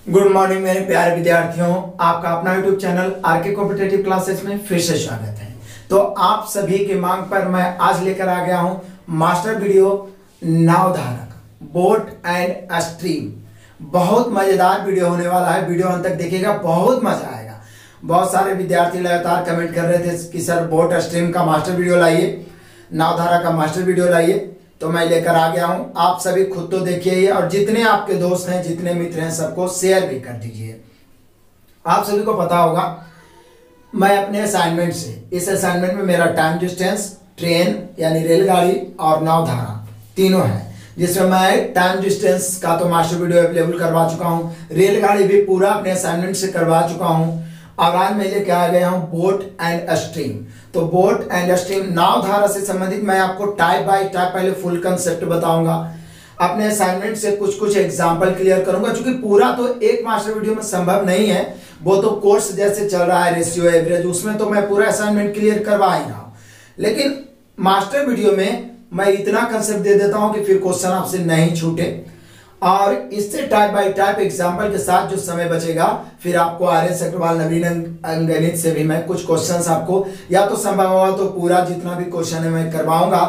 Good morning मेरे प्यारे विद्यार्थियों, आपका अपना YouTube channel RK competitive classes में फिर से स्वागत है। तो आप सभी की मांग पर मैं आज लेकर आ गया हूं मास्टर वीडियो नावधारक बोट एंड स्ट्रीम। बहुत मजेदार वीडियो होने वाला है, वीडियो अंत तक देखिएगा, बहुत मजा आएगा। बहुत सारे विद्यार्थी लगातार कमेंट कर रहे थे कि सर बोट स्ट्रीम का मास्टर वीडियो लाइए, नावधारा का मास्टर वीडियो लाइए, तो मैं लेकर आ गया हूं। आप सभी खुद तो देखिए और जितने आपके दोस्त हैं, जितने मित्र हैं, सबको शेयर भी कर दीजिए। आप सभी को पता होगा मैं अपने असाइनमेंट से, इस असाइनमेंट में मेरा टाइम डिस्टेंस, ट्रेन यानी रेलगाड़ी और नावधारा तीनों है, जिसमें मैं टाइम डिस्टेंस का तो मास्टर वीडियो अवेलेबल करवा चुका हूं, रेलगाड़ी भी पूरा अपने असाइनमेंट से करवा चुका हूं, और आज मैं लेके आ गया हूं बोट एंड स्ट्रीम। तो बोट एंड स्ट्रीम नावधारा से संबंधित मैं आपको टाइप बाय टाइप पहले फुल कंसेप्ट बताऊंगा, अपने असाइनमेंट से कुछ कुछ एग्जांपल क्लियर करूंगा, क्योंकि पूरा तो एक मास्टर वीडियो में संभव नहीं है। वो तो कोर्स जैसे चल रहा है, रेशियो एवरेज, उसमें तो मैं पूरा असाइनमेंट क्लियर करवा ही रहा हूं, लेकिन मास्टर वीडियो में मैं इतना कंसेप्ट दे देता हूं कि फिर क्वेश्चन आपसे नहीं छूटे। और इससे टाइप बाय टाइप एग्जांपल के साथ जो समय बचेगा, फिर आपको आर.एस. अग्रवाल नवीन अंगणित से भी मैं कुछ क्वेश्चंस आपको, या तो संभव होगा तो पूरा जितना भी क्वेश्चन है मैं करवाऊंगा।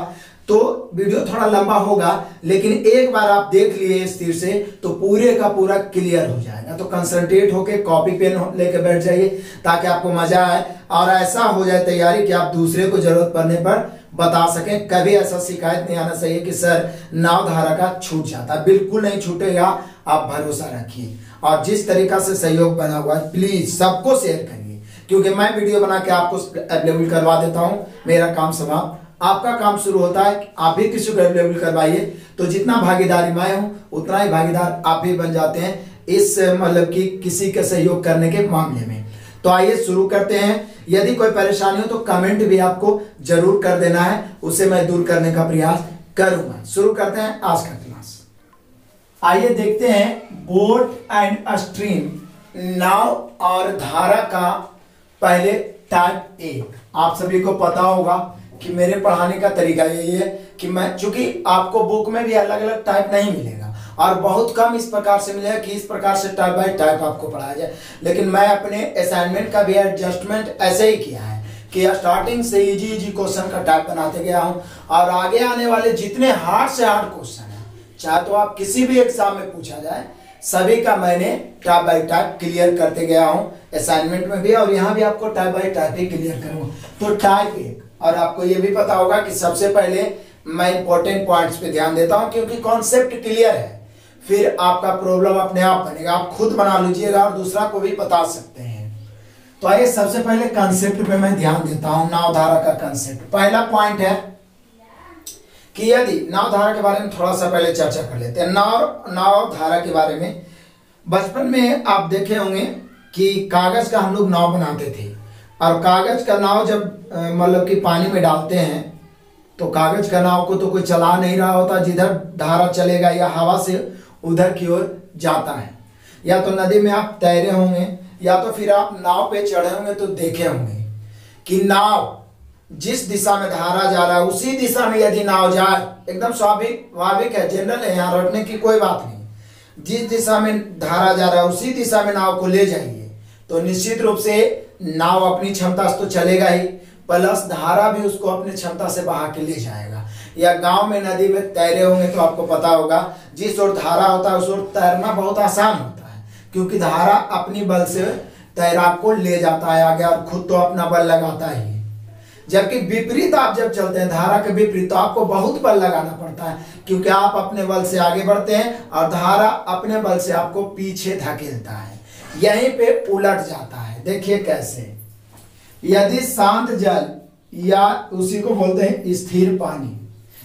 तो वीडियो थोड़ा लंबा होगा, लेकिन एक बार आप देख लिए स्थिर से तो पूरे का पूरा क्लियर हो जाएगा। तो कंसंट्रेट होके कॉपी पेन लेके बैठ जाइए ताकि आपको मजा आए और ऐसा हो जाए तैयारी कि आप दूसरे को जरूरत पड़ने पर बता सकें। कभी ऐसा शिकायत नहीं आना चाहिए कि सर नावधारा का छूट जाता, बिल्कुल नहीं छूटेगा, आप भरोसा रखिए। और जिस तरीका से सहयोग बना हुआ है प्लीज सबको शेयर करिए, क्योंकि मैं वीडियो बना के आपको अवेलेबल करवा देता हूं, मेरा काम समाप्त, आपका काम शुरू होता है। आप भी किसी को अवेलेबल करवाइए, तो जितना भागीदारी मैं हूं उतना ही भागीदार आप भी बन जाते हैं इस मतलब कि किसी का सहयोग करने के मामले में। तो आइए शुरू करते हैं। यदि कोई परेशानी हो तो कमेंट भी आपको जरूर कर देना है, उसे मैं दूर करने का प्रयास करूंगा। शुरू करते हैं आज का क्लास। आइए देखते हैं बोट एंड स्ट्रीम नाव और धारा का पहले टाइप 1। आप सभी को पता होगा कि मेरे पढ़ाने का तरीका यही है कि मैं, चूंकि आपको बुक में भी अलग अलग टाइप नहीं मिलेगा और बहुत कम इस प्रकार से मिलेगा कि इस प्रकार से टाइप बाय टाइप आपको पढ़ाया जाए, लेकिन मैं अपने असाइनमेंट का भी एडजस्टमेंट ऐसे ही किया है कि स्टार्टिंग से इजी क्वेश्चन का टाइप बनाते गया हूं, और आगे आने वाले जितने हार्ड से हार्ड क्वेश्चन है, चाहे तो आप किसी भी एग्जाम में पूछा जाए, सभी का मैंने टाइप बाय टाइप क्लियर करते गया हूं असाइनमेंट में भी, और यहाँ भी आपको टाइप बाय टाइप ही क्लियर करूंगा। तो टाइप 1, और आपको ये भी पता होगा कि सबसे पहले मैं इंपॉर्टेंट पॉइंट्स पे ध्यान देता हूं, क्योंकि कॉन्सेप्ट क्लियर है, फिर आपका प्रॉब्लम अपने आप बनेगा, आप खुद बना लीजिएगा और दूसरा को भी बता सकते हैं। तो आइए सबसे पहले कॉन्सेप्ट पे मैं ध्यान देता हूं, नावधारा का कॉन्सेप्ट। पहला पॉइंट है कि यदि नावधारा के बारे में थोड़ा सा पहले चर्चा कर लेते हैं। नावधारा के बारे में बचपन में आप देखे होंगे कि कागज का हम लोग नाव बनाते थे, और कागज का नाव जब मतलब कि पानी में डालते हैं तो कागज का नाव को तो कोई चला नहीं रहा होता, जिधर धारा चलेगा या हवा से उधर की ओर जाता है। या तो नदी में आप तैरे होंगे, या तो फिर आप नाव पे चढ़े होंगे तो देखे होंगे कि नाव जिस दिशा में धारा जा रहा है उसी दिशा में यदि नाव जाए, एकदम स्वाभाविक है, जनरल है, यहाँ रटने की कोई बात नहीं। जिस दिशा में धारा जा रहा है उसी दिशा में नाव को ले जाइए तो निश्चित रूप से नाव अपनी क्षमता से तो चलेगा ही, प्लस धारा भी उसको अपनी क्षमता से बहा के ले जाएगा। या गांव में नदी में तैरे होंगे तो आपको पता होगा जिस ओर धारा होता है उस ओर तैरना बहुत आसान होता है, क्योंकि धारा अपनी बल से तैराक को ले जाता है आगे, और खुद तो अपना बल लगाता ही है। जबकि विपरीत आप जब चलते हैं, धारा के विपरीत, तो आपको बहुत बल लगाना पड़ता है, क्योंकि आप अपने बल से आगे बढ़ते हैं और धारा अपने बल से आपको पीछे धकेलता है, यहीं पे उलट जाता है। देखिए कैसे, यदि शांत जल, या उसी को बोलते हैं स्थिर पानी,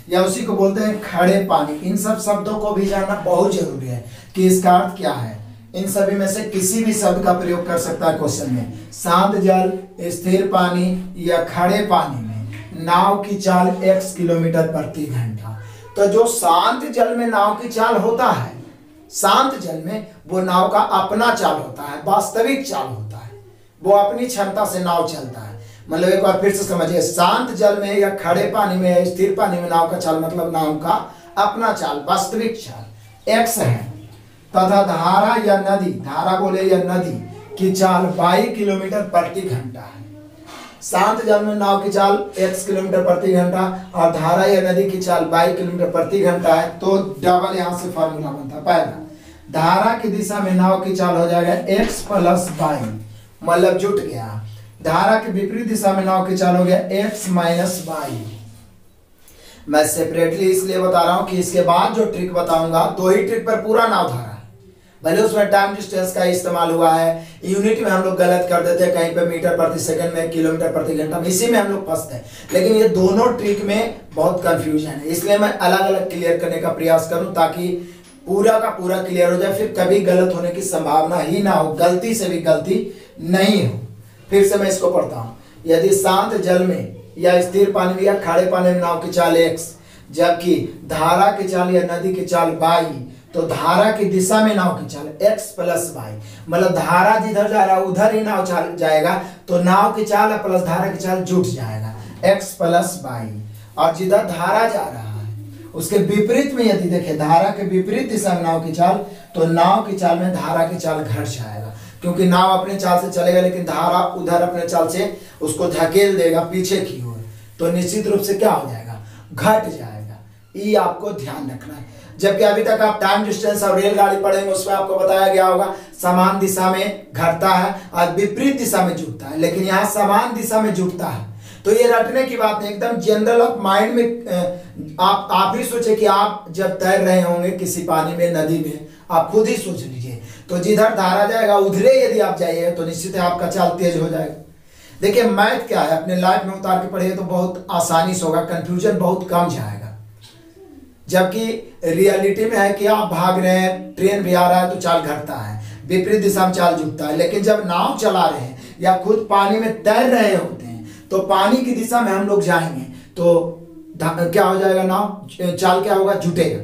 या उसी को बोलते हैं खड़े पानी, इन सब शब्दों को भी जानना बहुत जरूरी है कि इसका अर्थ क्या है। इन सभी में से किसी भी शब्द का प्रयोग कर सकता है क्वेश्चन में। शांत जल, स्थिर पानी या खड़े पानी में नाव की चाल x किलोमीटर प्रति घंटा। तो जो शांत जल में नाव की चाल होता है, शांत जल में वो नाव का अपना चाल होता है, वास्तविक चाल होता है, वो अपनी क्षमता से नाव चलता है। मतलब एक बार फिर से समझिए, शांत जल में या खड़े पानी में या स्थिर पानी में नाव का चाल मतलब नाव का अपना चाल, वास्तविक चाल x है। तथा धारा या नदी, धारा बोले या नदी की चाल 22 किलोमीटर प्रति घंटा है। शांत जल में नाव की चाल x किलोमीटर प्रति घंटा और धारा या नदी की चाल 22 किलोमीटर प्रति घंटा है, तो डबल यहां से फॉर्मूला बनता है। पहला, धारा की दिशा में नाव की चाल हो जाएगा x प्लस 22, मतलब जुट गया। धारा के विपरीत दिशा में नाव की चाल हो गया x माइनस 22। मैं सेपरेटली इसलिए बता रहा हूं कि इसके बाद जो ट्रिक बताऊंगा, 2 ही ट्रिक पर पूरा नाव धारा है, भले उसमें टाइम डिस्टेंस का इस्तेमाल हुआ है, यूनिट में हम लोग गलत कर देते हैं, कहीं पे मीटर प्रति सेकंड में, किलोमीटर प्रति घंटा में, इसी में हम लोग फंसते हैं। लेकिन ये दोनों ट्रिक में बहुत कंफ्यूजन है, इसलिए मैं अलग अलग क्लियर करने का प्रयास करूं ताकि पूरा का पूरा क्लियर हो जाए, फिर कभी गलत होने की संभावना ही ना हो, गलती से भी गलती नहीं हो। फिर से मैं इसको पढ़ता हूँ। यदि शांत जल में या स्थिर पानी में या खारे पानी में नाव की चाल x, जबकि धारा की चाल या नदी की चाल 22, तो धारा की दिशा में नाव की चाल x प्लस 22, मतलब धारा जिधर जा रहा है उधर ही नाव चाल जाएगा, तो नाव की चाल प्लस धारा की चाल जुट जाएगा x प्लस 22। और जिधर धारा जा रहा है उसके विपरीत में यदि देखें, धारा के विपरीत दिशा में नाव की चाल, तो नाव की चाल में धारा की चाल घट जाएगा, क्योंकि नाव अपने चाल से चलेगा लेकिन धारा उधर अपने चाल से उसको धकेल देगा पीछे की ओर, तो निश्चित रूप से क्या हो जाएगा, घट जाएगा। ये आपको ध्यान रखना है। जबकि अभी तक आप टाइम डिस्टेंस और रेलगाड़ी पढ़ेंगे, उसमें आपको बताया गया होगा समान दिशा में घटता है और विपरीत दिशा में जुटता है, लेकिन यहाँ समान दिशा में जुटता है। तो ये रटने की बात नहीं, एकदम जनरल ऑफ माइंड में आप ही सोचे कि आप जब तैर रहे होंगे किसी पानी में, नदी में, आप खुद ही सोच लीजिए, तो जिधर धारा जाएगा उधरे यदि आप जाइए तो निश्चित है आपका चाल तेज हो जाएगा। देखिए मैथ क्या है, अपने लाइफ में उतार के पढ़िए तो बहुत आसानी से होगा, कंफ्यूजन बहुत कम जाएगा। जबकि रियलिटी में है कि आप भाग रहे हैं, ट्रेन भी आ रहा है तो चाल घटता है, विपरीत दिशा में चाल जुटता है। लेकिन जब नाव चला रहे हैं या खुद पानी में तैर रहे होते हैं, तो पानी की दिशा में हम लोग जाएंगे तो क्या हो जाएगा, नाव चाल क्या होगा, जुटेगा।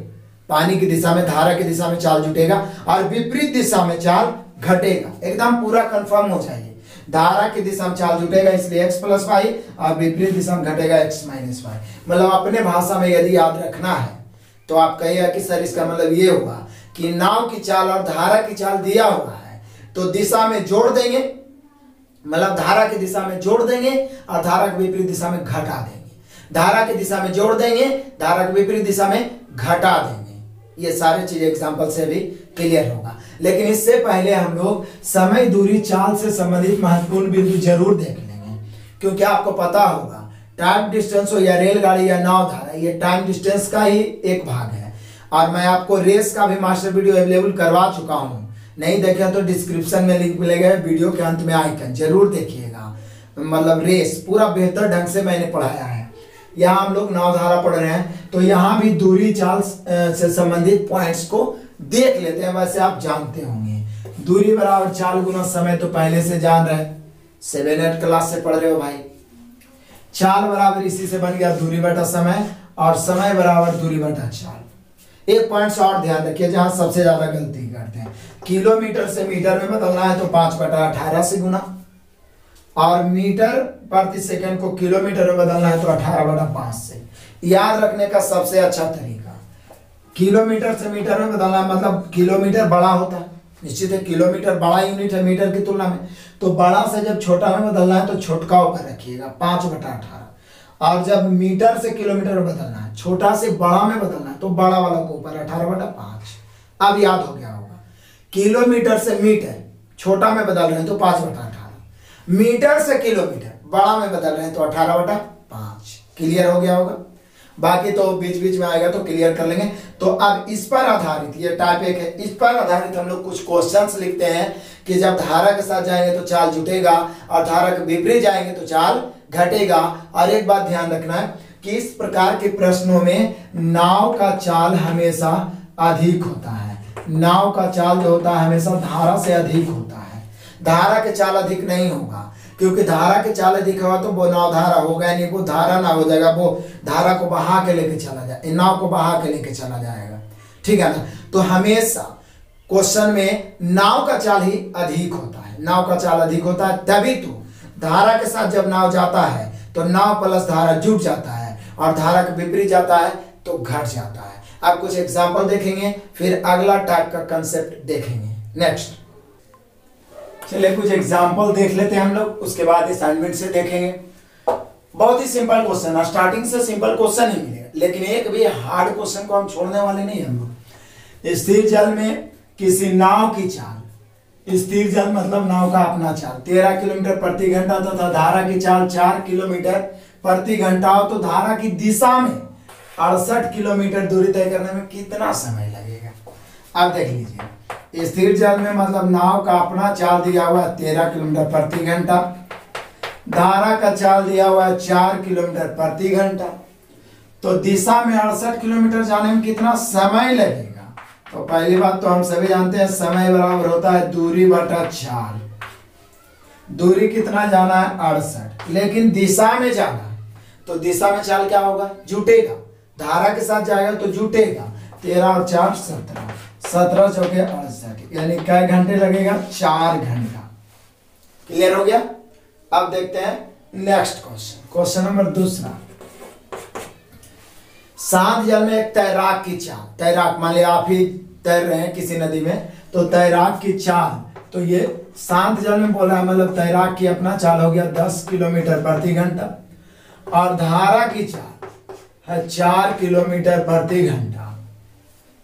पानी की दिशा में, धारा की दिशा में चाल जुटेगा और विपरीत दिशा में चाल घटेगा। एकदम पूरा कंफर्म हो जाइए, धारा की दिशा में चाल जुटेगा इसलिए x प्लस 22 और विपरीत दिशा में घटेगा x माइनस 22। मतलब अपने भाषा में यदि याद रखना है तो आप कहिएगा कि सर इसका मतलब ये हुआ कि नाव की चाल और धारा की चाल दिया हुआ है तो दिशा में जोड़ देंगे, मतलब धारा की दिशा में जोड़ देंगे और धारा के विपरीत दिशा में घटा देंगे, धारा की दिशा में जोड़ देंगे, धारा के विपरीत दिशा में घटा देंगे। ये सारे चीज एग्जांपल से भी क्लियर होगा। लेकिन इससे पहले हम लोग समय, दूरी, चाल से संबंधित महत्वपूर्ण बिंदु जरूर देख लेंगे, क्योंकि आपको पता होगा टाइम डिस्टेंस हो या रेलगाड़ी या नाव धारा, ये टाइम डिस्टेंस का ही एक भाग है। और मैं आपको रेस का भी मास्टर वीडियो अवेलेबल करवा चुका हूँ, नहीं देखे तो डिस्क्रिप्शन में लिंक मिलेगा, वीडियो के अंत में आइकन जरूर देखिएगा। मतलब रेस पूरा बेहतर ढंग से मैंने पढ़ाया है। यहाँ हम लोग नाव धारा पढ़ रहे हैं तो यहाँ भी दूरी, चाल से संबंधित पॉइंट्स को देख लेते हैं। वैसे आप जानते होंगे दूरी बराबर चाल गुना समय तो पहले से जान रहे, 7-8 क्लास से पढ़ रहे हो भाई। चाल बराबर इसी से बन गया दूरी बटा समय, और समय बराबर दूरी बटा चाल। एक पॉइंट और ध्यान रखिए जहां सबसे ज्यादा गलती करते हैं, किलोमीटर से मीटर में बदलना है तो 5/18 से गुना, और मीटर प्रति सेकंड को किलोमीटर में बदलना है तो 18/5 से। याद रखने का सबसे अच्छा तरीका, किलोमीटर से मीटर में बदलना है, मतलब किलोमीटर बड़ा होता है, निश्चित है किलोमीटर बड़ा यूनिट है मीटर की तुलना में, तो बड़ा से जब छोटा में बदलना है तो छोटका ऊपर रखिएगा 5/18, और जब मीटर से किलोमीटर में बदलना है, छोटा से बड़ा में बदलना है तो बड़ा वाला को ऊपर 18/5। अब याद हो गया होगा, किलोमीटर से मीटर छोटा में बदल रहे हैं तो 5/18, मीटर से किलोमीटर बड़ा में बदल रहे हैं तो 18/5। क्लियर हो गया होगा, बाकी तो बीच बीच में आएगा तो क्लियर कर लेंगे। तो अब इस पर आधारित, ये टाइप 1 है, इस पर आधारित हम लोग कुछ क्वेश्चंस लिखते हैं कि जब धारा के साथ जाएंगे तो चाल जुटेगा और धारा के विपरीत जाएंगे तो चाल घटेगा। और एक बात ध्यान रखना है कि इस प्रकार के प्रश्नों में नाव का चाल हमेशा अधिक होता है, नाव का चाल जो होता है हमेशा धारा से अधिक होता है, धारा के चाल अधिक नहीं होगा, क्योंकि धारा के चाल अधिक होगा तो वो नाव धारा होगा नहीं, वो धारा ना हो जाएगा, वो धारा को बहा के लेके चला जाए, नाव को बहा के लेके चला जाएगा। ठीक है ना, तो हमेशा क्वेश्चन में नाव का चाल ही अधिक होता है, नाव का चाल अधिक होता है, तभी तो धारा के साथ जब नाव जाता है तो नाव प्लस धारा जुट जाता है, और धारा के विपरीत जाता है तो घट जाता है। अब कुछ एग्जाम्पल देखेंगे, फिर अगला टाइप का कंसेप्ट देखेंगे। नेक्स्ट चलिए कुछ एग्जाम्पल देख लेते हैं हम लोग, उसके बाद असाइनमेंट से देखेंगे। बहुत ही सिंपल क्वेश्चन, स्टार्टिंग से सिंपल क्वेश्चन ही मिलेगा, लेकिन एक भी हार्ड क्वेश्चन को हम छोड़ने वाले नहीं हम लोग। स्थिर जल में किसी नाव की चाल, स्थिर जल मतलब नाव का अपना चाल 13 किलोमीटर प्रति घंटा तथा धारा की चाल 4 किलोमीटर प्रति घंटा हो तो धारा की दिशा में 68 किलोमीटर दूरी तय करने में कितना समय लगेगा। अब देख लीजिए, स्थिर जल में मतलब नाव का अपना चाल दिया हुआ है 13 किलोमीटर प्रति घंटा, धारा का चाल दिया हुआ है 4 किलोमीटर प्रति घंटा, तो दिशा में 68 किलोमीटर जाने में कितना समय लगेगा। तो पहली बात तो हम सभी जानते हैं समय बराबर होता है दूरी बटा चाल। दूरी कितना जाना है 68, लेकिन दिशा में जाना है तो दिशा में चाल क्या होगा, जुटेगा, धारा के साथ जाएगा तो जुटेगा। 13 और 4 17, 17 चौके 68, यानी क्या घंटे लगेगा, 4 घंटा। क्लियर हो गया। अब देखते हैं नेक्स्ट क्वेश्चन, क्वेश्चन नंबर दूसरा। शांत जल में एक तैराक की चाल, तैराक मान लिया आप ही तैर रहे हैं किसी नदी में, तो तैराक की चाल, तो ये शांत जल में बोला है, मतलब तैराक की अपना चाल हो गया 10 किलोमीटर प्रति घंटा और धारा की चाल है 4 किलोमीटर प्रति घंटा।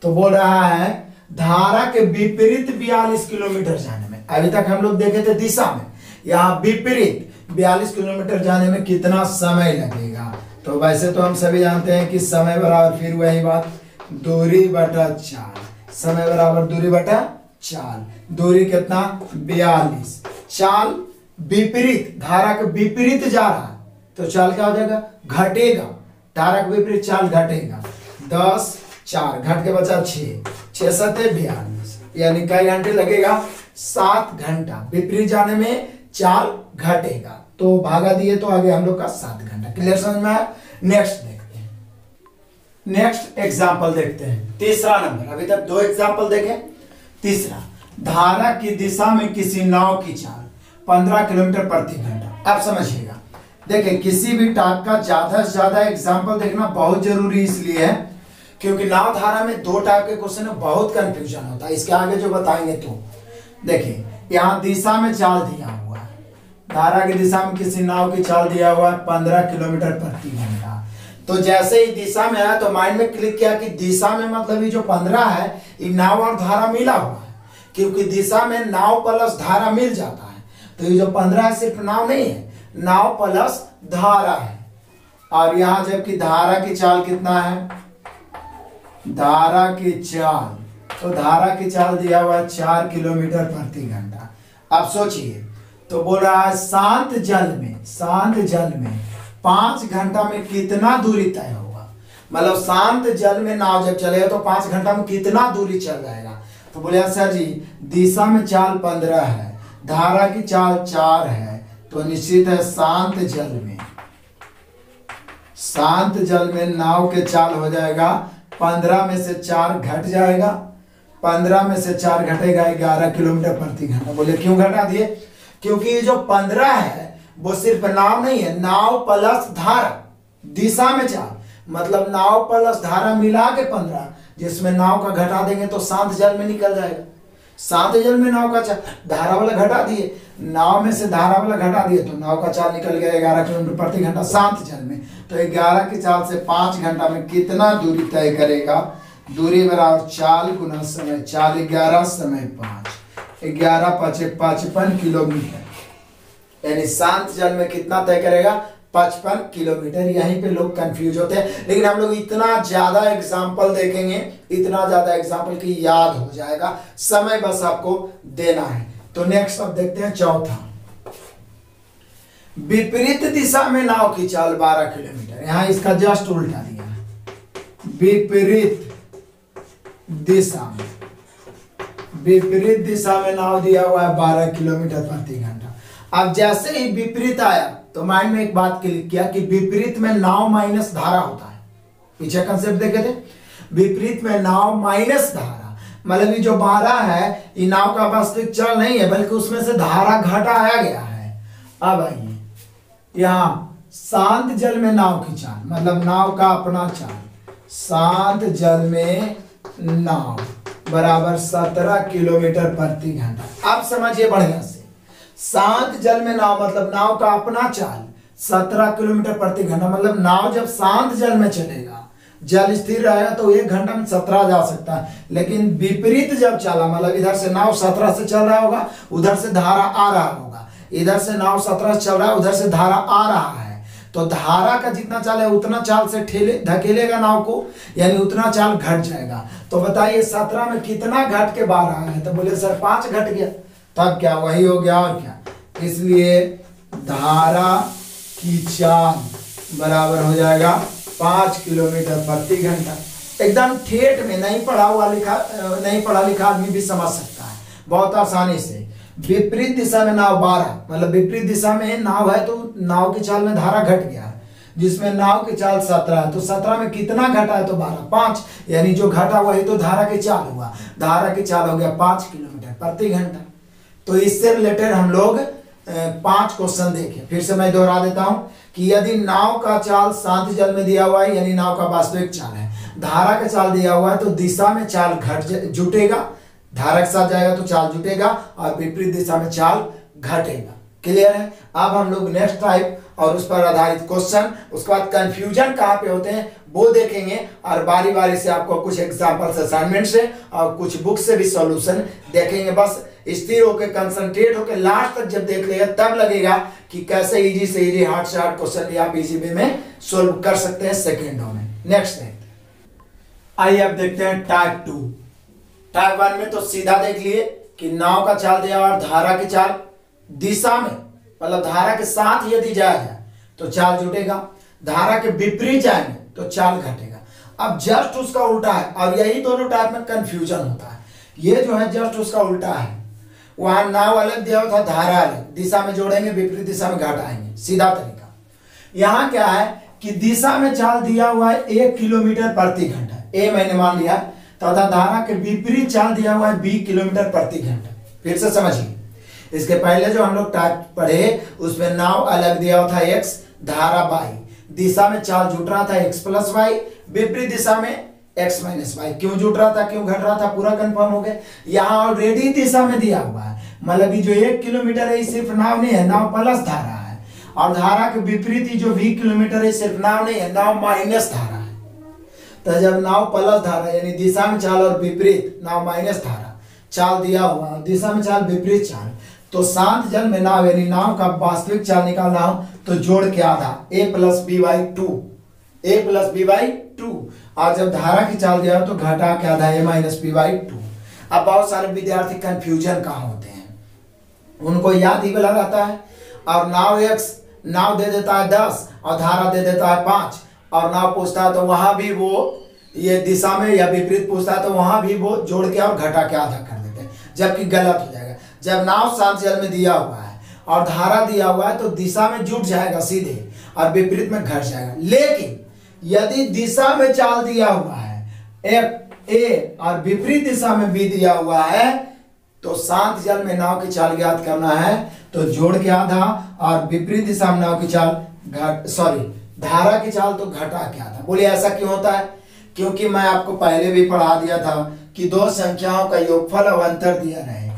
तो बोल रहा है धारा के विपरीत 42 किलोमीटर जाने में, अभी तक हम लोग देखे थे दिशा में, यहाँ विपरीत 42 किलोमीटर जाने में कितना समय लगेगा। तो वैसे तो हम सभी जानते हैं कि समय बराबर फिर वही बात दूरी बटा चाल, समय बराबर दूरी बटा चाल। दूरी कितना 42, चाल विपरीत, धारा के विपरीत जा रहा है तो चाल क्या हो जाएगा, घटेगा, धारा के विपरीत चाल घटेगा। 10 4 घट के बचा 6, 6 7 42, यानी कई घंटे लगेगा, 7 घंटा। विपरीत जाने में चाल घटेगा तो भागा दिए तो आगे हम लोग का 7 घंटा। क्लियर समझ में आया। नेक्स्ट देखते हैं, नेक्स्ट एग्जाम्पल देखते हैं, तीसरा नंबर। अभी तक 2 एग्जाम्पल देखें, तीसरा, धारा की दिशा में किसी नाव की चाल 15 किलोमीटर प्रति घंटा। अब समझिएगा, देखिए किसी भी टाइप का ज्यादा से ज्यादा एग्जाम्पल देखना बहुत जरूरी इसलिए है क्योंकि नाव धारा में 2 टाइप के क्वेश्चन में बहुत कंफ्यूजन होता है। इसके आगे जो बताएंगे तो देखिए, यहाँ दिशा में चाल दिया हुआ है, धारा की दिशा में किसी नाव की चाल दिया हुआ है 15 किलोमीटर प्रति घंटा। तो जैसे ही दिशा में आया तो माइंड में क्लिक किया कि दिशा में मतलब ये जो 15 है ये नाव और धारा मिला हुआ है, क्योंकि दिशा में नाव प्लस धारा मिल जाता है। तो ये जो 15 है सिर्फ नाव नहीं है, नाव प्लस धारा है। और यहाँ जबकि धारा की चाल कितना है, धारा की चाल, तो धारा की चाल दिया हुआ है 4 किलोमीटर प्रति घंटा। अब सोचिए, तो बोल रहा है शांत जल में 5 घंटा में कितना दूरी तय होगा। मतलब शांत जल में नाव जब चलेगा तो 5 घंटा में कितना दूरी चल जाएगा। तो बोले सर जी दिशा में चाल 15 है, धारा की चाल 4 है, तो निश्चित है शांत जल में नाव के चाल हो जाएगा 15 में से 4 घट जाएगा, 15 में से 4 घटेगा 11 किलोमीटर प्रति घंटा। बोले क्यों घटा दिए, क्योंकि ये जो 15 है वो सिर्फ नाव नहीं है, नाव प्लस धारा, दिशा में चाल मतलब नाव प्लस धारा मिला के 15, जिसमें नाव का घटा देंगे तो शांत जल में निकल जाएगा। शांत जल में नाव का चाल, धारा वाला घटा दिए, नाव में से धारा वाला घटा दिए तो नाव का चाल निकल गया 11 किलोमीटर प्रति घंटा शांत जल में। तो 11 की चाल से 5 घंटा में कितना दूरी तय करेगा, दूरी बराबर चाल गुना समय, चाल 11 समय 5, 11 5 55 किलोमीटर, यानी शांत जल में कितना तय करेगा 55 किलोमीटर। यहीं पे लोग कंफ्यूज होते हैं, लेकिन हम लोग इतना ज्यादा एग्जाम्पल देखेंगे, इतना ज्यादा एग्जाम्पल की याद हो जाएगा, समय बस आपको देना है। तो नेक्स्ट अब देखते हैं चौथा, विपरीत दिशा में नाव की चाल 12 किलोमीटर। यहां इसका जस्ट उल्टा दिया है, विपरीत दिशा में नाव दिया हुआ है 12 किलोमीटर प्रति घंटा। अब जैसे ही विपरीत आया तो माइंड में एक बात क्लिक किया कि विपरीत में नाव माइनस धारा होता है। पीछे कंसेप्ट देखे थे, विपरीत में नाव माइनस धारा, मतलब ये जो 12 है ये नाव का वास्तविक चल नहीं है, बल्कि उसमें से धारा घटाया गया है। अब आइए यहाँ शांत जल में नाव की चाल, मतलब नाव का अपना चाल, शांत जल में नाव बराबर 17 किलोमीटर प्रति घंटा। अब समझिए बढ़िया से, शांत जल में नाव मतलब नाव का अपना चाल 17 किलोमीटर प्रति घंटा, मतलब नाव जब शांत जल में चलेगा, जल स्थिर रहेगा तो 1 घंटा में 17 जा सकता है। लेकिन विपरीत जब चला, मतलब इधर से नाव 17 से चल रहा होगा, उधर से धारा आ रहा होगा, इधर से नाव 17 से चल रहा है, उधर से धारा आ रहा है, तो धारा का जितना चाल है उतना चाल से धकेलेगा नाव को, यानी उतना चाल घट जाएगा। तो बताइए 17 में कितना घट के बाहर आया है? तो बोले सर 5 घट गया। तब क्या वही हो गया और क्या, इसलिए धारा की चाल बराबर हो जाएगा 5 किलोमीटर प्रति घंटा। एकदम ठेठ में नहीं पढ़ा लिखा आदमी भी समझ सकता है बहुत आसानी से। विपरीत दिशा में नाव 12, मतलब विपरीत दिशा में नाव है तो नाव की चाल में धारा घट गया है, जिसमें नाव की चाल 17 है, तो 17 में कितना घटा है? तो 12, 5, यानी जो घटा वही तो धारा की चाल हुआ। धारा की चाल हो गया 5 किलोमीटर प्रति घंटा। तो इससे रिलेटेड हम लोग 5 क्वेश्चन देखें। फिर से मैं दोहरा देता हूं कि यदि नाव का चाल शांत जल में दिया हुआ है, यानी नाव का वास्तविक चाल है, धारा का चाल दिया हुआ है, तो दिशा में चाल जुटेगा, धारा के साथ जाएगा तो चाल जुटेगा, और विपरीत दिशा में चाल घटेगा। क्लियर है? अब हम लोग नेक्स्ट टाइप और उस पर आधारित क्वेश्चन, उसके बाद कंफ्यूजन कहाँ पे होते हैं वो देखेंगे, और बारी बारी से आपको कुछ एग्जाम्पल्स असाइनमेंट से और कुछ बुक से भी सॉल्यूशन देखेंगे। बस स्थिर होकर कंसंट्रेट होकर लास्ट तक जब देख लेगा तब लगेगा कि कैसे इजी से इजी, हार्ड से हार्ड क्वेश्चन भी आप इजी वे में सोल्व कर सकते हैं सेकेंडों में। नेक्स्ट देखते हैं, आइए अब देखते हैं टाइप 2। टाइप 1 में तो सीधा देख लिए कि नाव का चाल दिया और धारा की चाल दिशा में, मतलब धारा के साथ यदि जाया जाए तो चाल जुटेगा, धारा के विपरीत जाएंगे तो चाल घटेगा। अब जस्ट उसका उल्टा है, और यही दोनों टाइप में कंफ्यूजन होता है। ये जो है जस्ट उसका उल्टा है, वहां नाव अलग दिया हुआ था, धारा अलग, दिशा में जोड़ेंगे विपरीत दिशा में घटाएंगे, सीधा तरीका। यहाँ क्या है कि दिशा में चाल दिया हुआ है 1 किलोमीटर प्रति घंटा, ए मैंने मान लिया, तथा धारा के विपरीत चाल दिया हुआ है 20 किलोमीटर प्रति घंटा। फिर से समझिए, इसके पहले जो हम लोग टाइप पढ़े उसमें नाव अलग दिया हुआ था x, धारा y, दिशा में चाल जुट रहा था x प्लस वाई, विपरीत दिशा में x माइनस वाई। क्यों जुट रहा था, क्यों घट रहा था, पूरा कंफर्म हो गया। यहाँ ऑलरेडी दिशा में दिया हुआ है, मतलब जो 1 किलोमीटर है सिर्फ नाव नहीं है, नाव प्लस धारा है, और धारा के विपरीत ही जो 20 किलोमीटर है सिर्फ नाव नहीं है, नाव माइनस धारा है। तो जब नाव प्लस धारा यानी दिशा में चाल और विपरीत, नाव माइनस धारा, चाल दिया हुआ, दिशा में चाल विपरीत चाल, तो शांत जल में नाव यानी नाव का वास्तविक चाल निकालना हो तो जोड़ के आधा, a plus B by 2, a plus B by 2, और जब धारा की चाल दिया हो तो घटा के आधा a माइनस बी बाई 2। अब बहुत सारे विद्यार्थी कंफ्यूजन कहाँ होते हैं, उनको याद ही वाला रहता है, और नाव x, नाव दे देता है 10 और धारा दे देता है 5, और नाव पूछता है तो वहां भी वो ये दिशा में या विपरीत पूछता है तो वहां भी वो जोड़ के और घटा के आधा कर देते हैं, जबकि गलत हो जाएगा। जब नाव शांत जल में दिया हुआ है और धारा दिया हुआ है तो दिशा में जुट जाएगा सीधे और विपरीत में घट जाएगा। लेकिन यदि दिशा में चाल दिया हुआ है ए और विपरीत दिशा में बी दिया हुआ है तो शांत जल में नाव की चाल ज्ञात करना है तो जोड़ के आधा, और विपरीत दिशा में नाव की चाल धारा की चाल तो घटा के आधा। बोलिए ऐसा क्यों होता है? क्योंकि मैं आपको पहले भी पढ़ा दिया था कि दो संख्याओं का योगफल और अंतर दिया रहे।